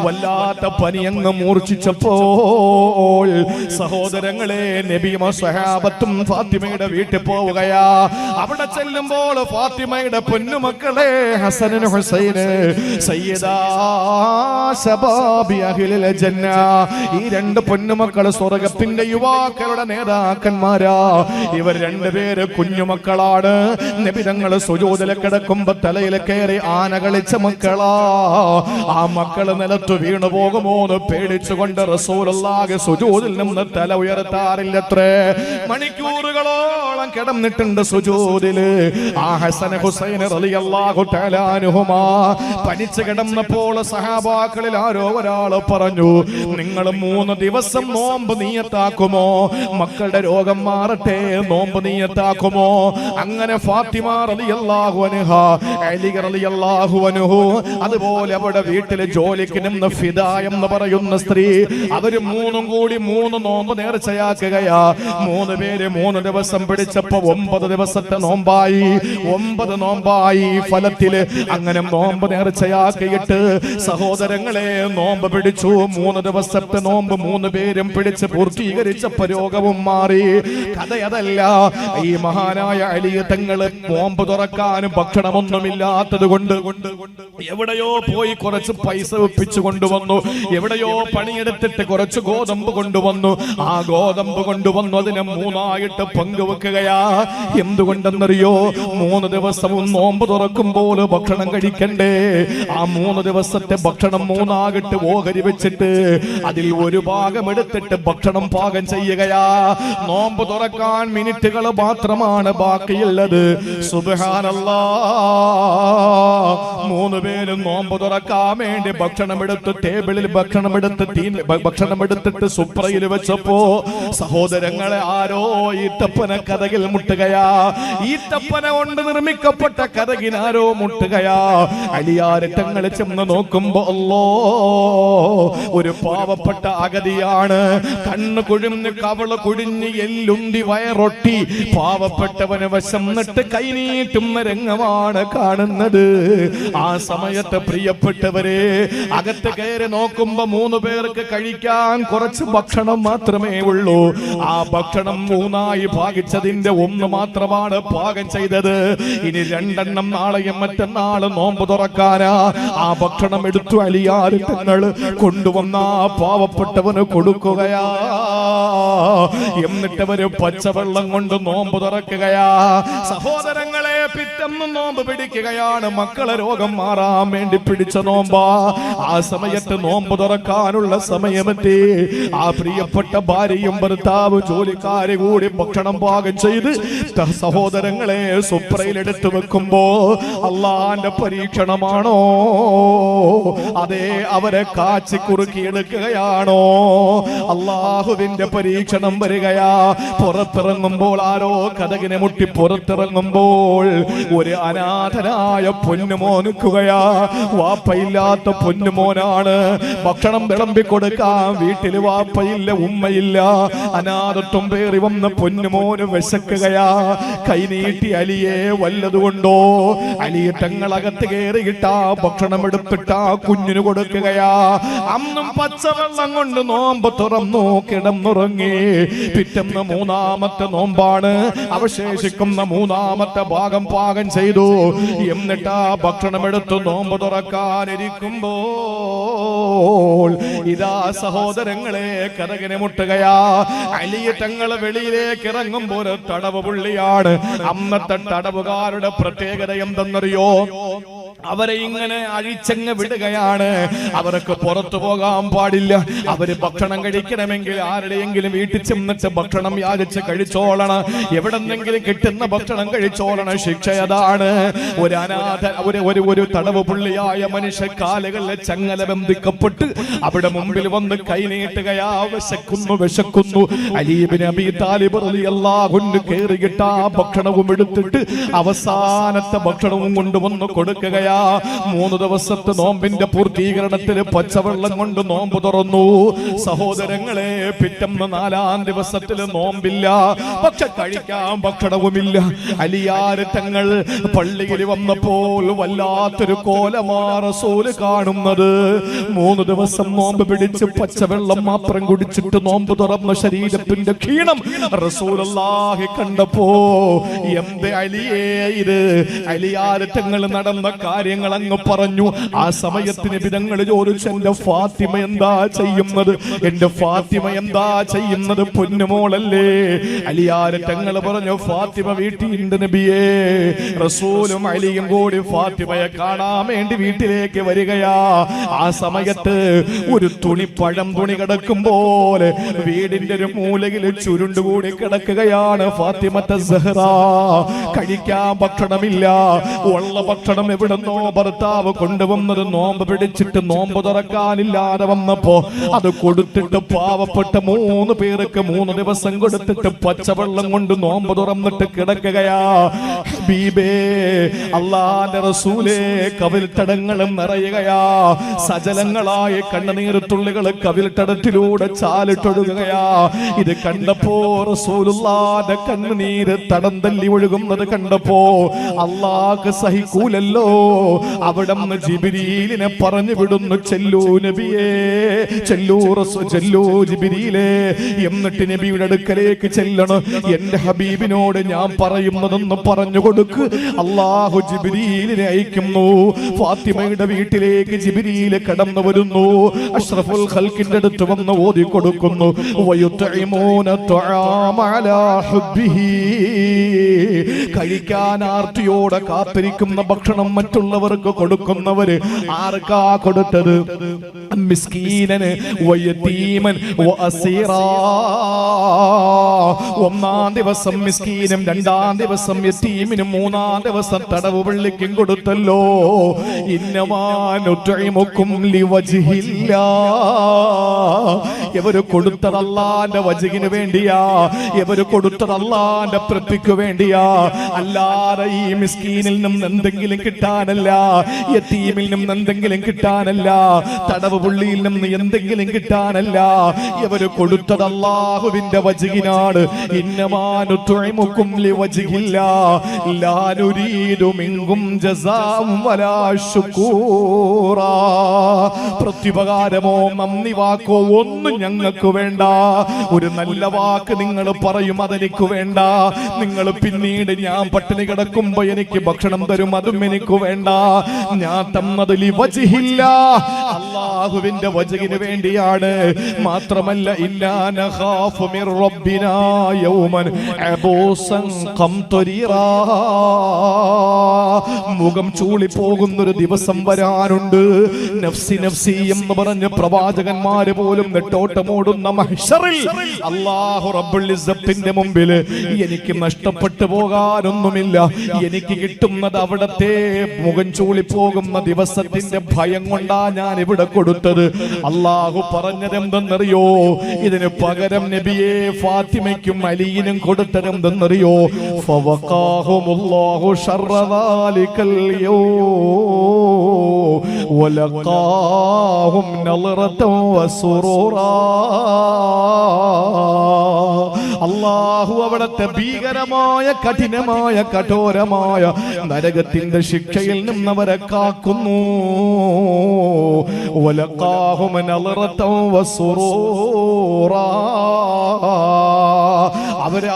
വല്ലാത്ത പനി അങ്ങ് മൂർച്ഛിച്ചപ്പോൾ സഹോദരങ്ങളെ നബിയും സ്വഹാബത്തും ഫാത്തിമയുടെ വീട്ടിൽ പോവുകയാ. അവിടെ ചെല്ലുമ്പോൾ ഫാത്തിമയുടെ പൊന്നുമക്കളെ ഹസൻ ഹുസൈന് സയ്യിദാ ശബാബി അഹ്ലിൽ ജന്ന, ഈ രണ്ട് പൊന്നുമക്കള് സ്വർഗ്ഗത്തിന്റെ യുവാക്കളുടെ നേതാക്കന്മാരാ. ഇവർ രണ്ടുപേര് കുഞ്ഞുമക്കളാണ്. നബി തങ്ങൾ സുജൂദിൽ കിടക്കുമ്പോ തലയിൽ കയറി ആന കളിച്ച മക്കളാ. ആ മക്കള് നിലത്ത് വീണു പോകുമോ എന്ന് പേടിച്ചുകൊണ്ട് റസൂലുള്ളാഹി സുജൂദിൽ നിന്ന് തല ഉയർത്താറില്ലത്രേ. മണിക്കൂറുകളോളം കിടന്നിട്ടുണ്ട് സുജൂദില്. ആ ഹസൻ ഹുസൈൻ റളിയല്ലാഹു തആല അൻഹുമാ പനിച്ചു കിടന്നപ്പോൾ സഹാബാക്കളിൽ ആരോ ഒരാൾ പറഞ്ഞു, നിങ്ങൾ 3 ദിവസം നോമ്പ് നിയത്താക്കുമോ? മക്കളുടെ രോഗം മാറട്ടെ, നോമ്പ് നിയത്താക്കുമോ? അങ്ങനെ ഫാത്തിമ റളിയല്ലാഹു അൻഹ, അലി റളിയല്ലാഹു അൻഹു, അതുപോലെ അവിടെ വീട്ടിലെ ജോലിക്ക് നിന്ന് ഫിദ എന്ന് പറയുന്ന സ്ത്രീ, അവര് 3 കൂടി 3 നോമ്പ് നേർച്ചയാക്കുകയാ. 3 പേര് 3 ദിവസം പിടിച്ചപ്പോ 9 ദിവസത്തെ നോമ്പായി. 9 നോമ്പായി ഫലത്തില്. അങ്ങനെ നോമ്പ് നേർച്ചയാക്കിയിട്ട് സഹോദരങ്ങളെ നോമ്പ് പിടിച്ചു. 3 ദിവസത്തെ നോമ്പ് 3 പേരും പിടിച്ച് പൂർത്തീകരിച്ചപ്പോ രോഗവും മാറി. കഥയതല്ല, ഈ മഹാനായ അലി തങ്ങള് നോമ്പ് തുറക്കാനും ഭക്ഷണമൊന്നുമില്ലാത്തത് കൊണ്ട് എവിടെയോ പോയി കുറച്ച് പൈസ ഒപ്പിച്ചു കൊണ്ടുവന്നു. എവിടെയോ പണിയെടുത്തിട്ട് കുറച്ച് ഗോതമ്പ് കൊണ്ടുവന്നു. ആ ഗോതമ്പ് കൊണ്ടുവന്നു അതിനെ 3ആയിട്ട് പങ്കുവെക്കുകയാ. എന്തുകൊണ്ടെന്നറിയോ? 3 ദിവസവും നോമ്പ് തുറക്കുമ്പോൾ ഭക്ഷണം കഴിക്കണ്ടേ? ആ 3 ദിവസത്തെ ഭക്ഷണം 3ആകിട്ട് ഓഹരി വെച്ചിട്ട് അതിൽ ഒരു ഭാഗം എടുത്തിട്ട് ഭക്ഷണം പാകം ചെയ്യുകയാ. നോമ്പ് തുറക്കാൻ മിനിറ്റുകൾ മാത്രമാണ് ബാക്കിയുള്ളത്. സുബ്ഹാനല്ലാഹ്. 3 പേരും നോമ്പ് തുറക്കാൻ വേണ്ടി ഭക്ഷണമെടുത്ത് ടേബിളിൽ ഭക്ഷണമെടുത്തിട്ട് സുപ്രയിൽ വെച്ചപ്പോ സഹോദരങ്ങളെ ആരോ ഈത്തപ്പന കഥകിൽ മുട്ടുകയാ. ഈത്തപ്പന കൊണ്ട് നിർമ്മിക്കപ്പെട്ട കഥകിൽ ആരോ മുട്ടുകയാ. അലിയാരറ്റങ്ങൾ ചെന്ന് നോക്കുമ്പോ അല്ലോ, ഒരു പാവപ്പെട്ട അഗതിയാണ്. കണ്ണ് കുഴിഞ്ഞ് കവള് കുഴിഞ്ഞ് എല്ലുണ്ടി വയറൊട്ടി പാവപ്പെട്ടവന് വശന്നിട്ട് കൈനീട്ടുന്ന രംഗമാണ് കാണുന്നത്. ആ സമയത്ത് പ്രിയപ്പെട്ടവരെ, അകത്ത് കയറി നോക്കുമ്പോ 3 പേർക്ക് കഴിക്കാൻ കുറച്ച് ഭക്ഷണം മാത്രമേ ഉള്ളൂ. ആ ഭക്ഷണം 3ആയി ഭാഗിച്ചതിന്റെ 1 മാത്രമാണ് പാകം ചെയ്തത്. ഇനി 2 നാളെയും മറ്റന്നാളും നോമ്പ് തുറക്കാനാ. ആ ഭക്ഷണം എടുത്തു അലിയാർ തങ്ങൾ കൊണ്ടുവന്ന പാവപ്പെട്ടവന് കൊടുക്കുകയാ. എന്നിട്ടവര് പച്ചവെള്ളം കൊണ്ട് നോമ്പ് തുറക്കുകയാ. സഹോദരങ്ങളെ, പിറ്റന്ന് നോമ്പ് പിടിക്കുകയാണ്. മക്കളെ രോഗം മാറാൻ വേണ്ടി പിടിച്ച നോമ്പാ. ആ സമയത്ത് നോമ്പ് തുറക്കാനുള്ള സമയമെത്തി. ആ പ്രിയപ്പെട്ട ഭാര്യയും ഭർത്താവും ജോലിക്കാരെ കൂടി ഭക്ഷണം പാകം ചെയ്ത് സഹോദരങ്ങളെ സുപ്രയിലെടുത്ത് വെക്കുമ്പോ അള്ളാന്റെ പരീക്ഷണമാണോ? അതെ, അവരെ കാച്ചി കുറുക്കിയെടുക്കുകയാണോ? അള്ളാഹുവിന്റെ പരീക്ഷണം വരികയാ. പുറത്തിറങ്ങുമ്പോൾ ആരോ കതകിനെ മുട്ടി പുറത്തിറങ്ങുമ്പോൾ ഒരു അനാഥനായ പൊന്നുമോനുക്കുകയാ. വാപ്പയില്ലാത്ത പൊന്നുമോനാണ്. ഭക്ഷണം വിളമ്പി കൊടുക്കാൻ വീട്ടില് വാപ്പയില്ല, ഉമ്മയില്ല. അനാഥത്വം പേറി വന്ന പൊന്നുമോന് വിശക്കുകയാ. കൈനീട്ടി അലിയെ വല്ലതുകൊണ്ടോ? അലിയെ തങ്ങളകത്ത് കയറിയിട്ടാ ഭക്ഷണം എടുത്തിട്ടാ കുഞ്ഞിന് കൊടുക്കുകയാ. അന്നും പച്ചവെള്ളം കൊണ്ട് നോമ്പ് തുറന്നു കിടന്നുറങ്ങി. പിറ്റന്ന് 3ആമത്തെ നോമ്പാണ്. അവശേഷിക്കുന്ന 3ആമത്തെ ഭാഗം പാകം ചെയ്തു. എന്നിട്ടാ ഭക്ഷണം എടുത്തു നോമ്പ് തുറക്കാനിരിക്കുമ്പോൾ ഇതാ സഹോദരങ്ങളെ കതകിനെ മുട്ടുകയാ. അലിയെ തങ്ങൾ വെളിയിലേക്ക് ഇറങ്ങുമ്പോൾ തടവ് പുള്ളിയാണ്. അന്നത്തെ തടവുകാരുടെ പ്രത്യേകത എന്തെന്നറിയോ? അവരെ ഇങ്ങനെ അഴിച്ചങ്ങ് വിടുകയാണ്. അവർക്ക് പുറത്തു പോകാൻ പാടില്ല. അവര് ഭക്ഷണം കഴിക്കണമെങ്കിൽ ആരുടെയെങ്കിലും വീട്ടിൽ ചെന്നിട്ട് ഭക്ഷണം യാചിച്ച് കഴിച്ചോളണം. എവിടെന്നെങ്കിലും കിട്ടുന്ന ഭക്ഷണം കഴിച്ചോളണം. ശിക്ഷ അതാണ്. ഒരു അനാഥ ഒരു തടവ് പുള്ളിയായ മനുഷ്യ കാലുകളിലെ ചങ്ങല ബന്ധിക്കപ്പെട്ട് അവിടെ മുമ്പിൽ വന്ന് കൈനീട്ടുകയാ. വിശക്കുന്നു. അലി ഇബ്നു അബീ താലിബ് റളിയല്ലാഹു അൻഹു കേറിയിട്ട് ആ ഭക്ഷണവും എടുത്തിട്ട് അവസാനത്തെ ഭക്ഷണവും കൊണ്ടുവന്ന് കൊടുക്കുക. കൊടുക്കുകയാ. 3 ദിവസത്തെ നോമ്പിന്റെ പൂർത്തീകരണത്തിന് പച്ചവെള്ളം കൊണ്ട് നോമ്പ് തുറന്നു. സഹോദരങ്ങളെ, പിറ്റന്ന് 4-ാം ദിവസത്തിൽ നോമ്പില്ല, പക്ഷെ കഴിക്കാൻ ഭക്ഷണവുമില്ല. അലിയാര് തങ്ങൾ പള്ളിയിൽ വന്നപ്പോൾ വല്ലാത്തൊരു കോലമാ റസൂല് കാണുന്നത്. 3 ദിവസം നോമ്പ് പിടിച്ച് പച്ചവെള്ളം മാത്രം കുടിച്ചിട്ട് നോമ്പ് തുറന്ന ശരീരത്തിന്റെ ക്ഷീണം റസൂലുള്ളാഹി കണ്ടപ്പോ, എന്റെ അലിയേ ഇത്? അലിയാര് തങ്ങൾ നടന്ന കാര്യങ്ങൾ അങ്ങ് പറഞ്ഞു. ആ സമയത്തിന് വിധങ്ങൾ ചോദിച്ചു, എന്റെ ഫാത്തിമ എന്താ ചെയ്യുന്നത്? എന്റെ ഫാത്തിമ എന്താ ചെയ്യുന്നത്? പൊന്നുമോളല്ലേ? അലിയാര് തങ്ങൾ പറഞ്ഞു, ഫാത്തിമ വീട്ടിലുണ്ട് നബിയേ. റസൂലും അലിയും കൂടി ഫാത്തിമയെ കാണാൻ വേണ്ടി വീട്ടിലേക്ക് വരികയാ. ആ സമയത്ത് ഒരു പഴം തുണി കിടക്കും പോലെ വീടിന്റെ ഒരു മൂലയിൽ ചുരുണ്ടുകൂടി കിടക്കുകയാണ് ഫാത്തിമത്തെ സഹ്റ. കഴിക്കാൻ ഭക്ഷണമില്ല. ഉള്ള ഭക്ഷണം എവിടുന്നോ ഭർത്താവ് കൊണ്ടുവന്നത് നോമ്പ് പിടിച്ചിട്ട് നോമ്പ് തുറക്കാനില്ലാതെ വന്നപ്പോ അത് കൊടുത്തിട്ട് പാവപ്പെട്ട 3 പേർക്ക് 3 ദിവസം കൊടുത്തിട്ട് പച്ചവെള്ളം കൊണ്ട് നോമ്പ് തുറന്നിട്ട് കിടക്കുകയാ. ഹബീബേ, അല്ലാഹുവിന്റെ റസൂലേ, കവിൾത്തടങ്ങളും നിറയുകയാ. സജലങ്ങളായ കണ്ണുനീർത്തുള്ളികൾ കവിൾത്തടത്തിലൂടെ ചാലിട്ടൊഴുകുകയാ. ഇത് കണ്ടപ്പോ റസൂലുള്ളാഹിന്റെ കണ്ണുനീര് തടം തല്ലി ഒഴുകുന്നത് കണ്ടപ്പോ അല്ലാഹ്ക്ക് സഹിക്കൂലല്ലോ. അവിടുന്ന് ജിബ്രീലിനെ പറഞ്ഞു വിടുന്നു, ചെല്ലൂ നബിയേ, ചെല്ലൂ ചെല്ലൂ ജിബ്രീലേ. എന്നിട്ട് നബിയുടെ അടുക്കലേക്ക് ചെല്ലണം. എന്റെ ഹബീബിനോട് ഞാൻ പറയുന്നതെന്ന് പറഞ്ഞു കൊടുക്ക്. അല്ലാഹു ജിബ്രീലിനെ അയക്കുന്നു. ഫാത്തിമയുടെ വീട്ടിലേക്ക് ജിബ്രീൽ കടന്നു വരുന്നു. അഷ്റഫുൽ ഖൽഖിന്റെ അടുത്ത് വന്ന് ഓതി കൊടുക്കുന്നു, വയുത്ഇമൂന തുആമ അലാ ഹുബ്ബിഹി. കഴിക്കാൻ ആർത്തിയോടെ കാത്തിരിക്കുന്ന ഭക്ഷണം മറ്റുള്ളവർക്ക് കൊടുക്കുന്നവര്. ആർക്കാ കൊടുത്തത്? മിസ്കീനന് വയതീമൻ വഅസീറാ. 1-ാം ദിവസം മിസ്കീനും, 2-ാം ദിവസം യതീമിനും, 3-ാം ദിവസം തടവ് പള്ളിക്കും കൊടുത്തല്ലോ. ഇന്നമാ നുത്ഇമുക്കും ലിവജ്ഹില്ലാ. ഇവര് കൊടുത്തത് അല്ലാഹുവിന്റെ വജ്ഹിന് വേണ്ടിയാ. ഇവര് കൊടുത്തത് അല്ലാഹുവിന്റെ തൃപ്തിക്ക് വേണ്ടിയാ. അല്ലാതെ ഈ മിസ്കീനിൽ നിന്നും എന്തെങ്കിലും കിട്ടാനല്ല, യതീമിൽ നിന്നും എന്തെങ്കിലും കിട്ടാനല്ല, തടവ് പുള്ളിയിൽ നിന്ന് എന്തെങ്കിലും കിട്ടാനല്ല. ഇവര് കൊടുത്തത് അല്ലാഹുവിന്റെ വജ്ഹിനാണ്. ഇന്നമാ നുത്ഇമുക്കും ലിവജ്ഹില്ലാ ലാ നുരീദു മിൻകും ജസാഅൻ വലാ ശുകൂറാ. പ്രത്യുപകാരമോ നന്ദി വാക്കോ ഒന്നും ഞങ്ങൾക്ക് വേണ്ട. ഒരു നല്ല വാക്ക് നിങ്ങൾ പറയും, അതെനിക്ക് വേണ്ട. നിങ്ങൾ പിന്നീട് ഞാൻ പട്ടിണി കിടക്കുമ്പോ എനിക്ക് ഭക്ഷണം തരും, അതും എനിക്ക് വേണ്ട. ഞാൻ തന്നത് ലിവജ്ഹില്ലാ, അല്ലാഹുവിന്റെ വജ്ഹിന് വേണ്ടിയാണ്. മാത്രമല്ല, ഇന്നാ നഖാഫു മിർ റബ്ബിനാ യൗമൻ അബൂസൻ ഖംതരീറാ. മുഖം ചൂളി പോകുന്നൊരു ദിവസം വരാനുണ്ട്. നഫ്സി നഫ്സി എന്ന് പറഞ്ഞ് പ്രവാചകന്മാര് പോലും നെട്ടോട്ടമോടുന്ന മഹ്ശറിൽ അല്ലാഹു റബ്ബുൽ ഇസ്സത്തിന്റെ മുമ്പിൽ എനിക്ക് നഷ്ടപ്പെട്ടു പോകാനൊന്നുമില്ല. എനിക്ക് കിട്ടുന്നത് അവിടത്തെ മുഖം ചൂളി പോകുന്ന ദിവസത്തിന്റെ ഭയം കൊണ്ടാ ഞാൻ ഇവിടെ കൊടുത്തത്. അല്ലാഹു പറഞ്ഞത് എന്തെന്നറിയോ? ഇതിന് പകരം നബിയെ ഫാത്തിമയ്ക്കും അലിയിനും കൊടുത്തതെന്തെന്നറിയോ? ഫവഖാഹുമുല്ലാഹു ശർറ ദാലികൽ യൗം വലഖാഹും നളറതൻ വസുറൂറാ. അല്ലാഹു അവിടത്തെ ഭീകരമായ, കഠിനമായ, കഠോരമായ നരകത്തിന്റെ ശിക്ഷയിൽ നിന്നവരെ കാക്കുന്നു. വലഖാഹും നളറതൻ വസുറൂറാ.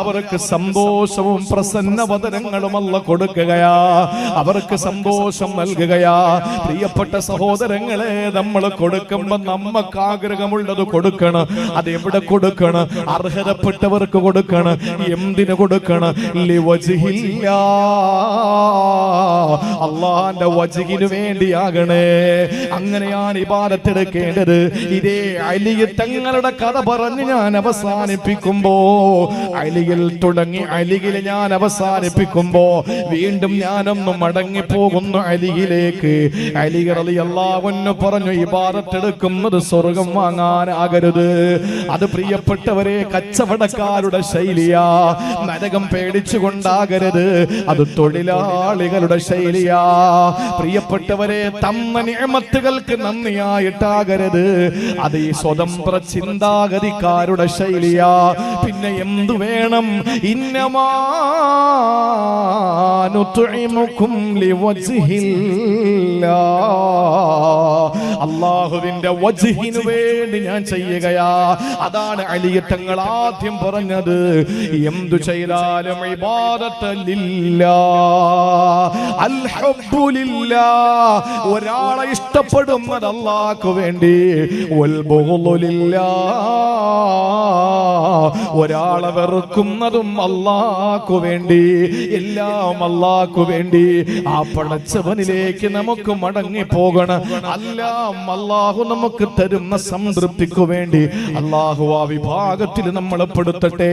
അവർക്ക് സന്തോഷവും പ്രസന്നവദനങ്ങളും അല്ല കൊടുക്കുകയാ. അവർക്ക് സന്തോഷം നൽകുകയാ. പ്രിയപ്പെട്ട സഹോദരങ്ങളെ, നമ്മൾ കൊടുക്കുമ്പോ നമുക്ക് ആഗ്രഹമുള്ളത് കൊടുക്കണം. അതെവിടെ കൊടുക്കണം? അർഹതപ്പെട്ടവർക്ക് കൊടുക്കണം. എന്തിനു കൊടുക്കണം? ലിവജ്ഹില്ലാ, അല്ലാഹുവിന്റെ വജ്ഹിന് വേണ്ടിയാകണേ. അങ്ങനെയാണ് ഇബാദത്ത് എടുക്കേണ്ടത്. ഇതേ അലി തങ്ങളുടെ കഥ പറഞ്ഞ് ഞാൻ അവസാനിപ്പിക്കുമ്പോ, അലിയിൽ തുടങ്ങി അലിയിൽ ഞാൻ അവസാനിപ്പിക്കുമ്പോ വീണ്ടും ഞാനൊന്ന് മടങ്ങി പോകുന്നു അലിയിലേക്ക്. അലി റളിയല്ലാഹു അൻഹു പറഞ്ഞു, ഇബാദത്ത് എടുക്കുന്നത് സ്വർഗം വാങ്ങാനാകരുത്. അത് പ്രിയപ്പെട്ടവരെ കച്ചവടക്കാരുടെ ശൈലിയാ. നരകം പേടിച്ചുകൊണ്ടാകരുത്. അത് തൊഴിലാളികളുടെ ശൈലി. ശൈലിയാ. പ്രിയപ്പെട്ടവരെ, തന്ന നിഅമത്തുകൾക്ക് നന്ദിയായിട്ടാകരുത്. അത് ഈ സ്വതന്ത്ര ചിന്താഗതിക്കാരുടെ ശൈലിയാ. പിന്നെ എന്തു വേണം? ഇന്നമാ നുത്ഇമുകും ലിവജ്ഹില്ലാ, അല്ലാഹുവിന്റെ വജ്ഹിനു വേണ്ടി ഞാൻ ചെയ്യുകയാ. അതാണ് അലി തങ്ങൾ ആദ്യം പറഞ്ഞത്. എന്തു ചെയ്താലും ഇബാദത്ത് ലില്ലാഹ്, അൽ ഹബ്ബു ലില്ലാഹ്. ഒരാളെ ഇഷ്ടപ്പെടുന്നത് അല്ലാഹുവിന് വേണ്ടി, വൽ ബുഗ്ളു ലില്ലാഹ്. ഒരാളെ വെറുക്കുന്നതും അല്ലാഹുവിന് വേണ്ടി, എല്ലാം അല്ലാഹുവിന് വേണ്ടി. ആ പടച്ചവനിലേക്ക് നമുക്ക് മടങ്ങി പോകണം. എല്ലാം അല്ലാഹു നമുക്ക് തരുന്ന സംതൃപ്തിക്കു വേണ്ടി. അല്ലാഹു ആ വിഭാഗത്തിൽ നമ്മളെ പെടുത്തട്ടെ.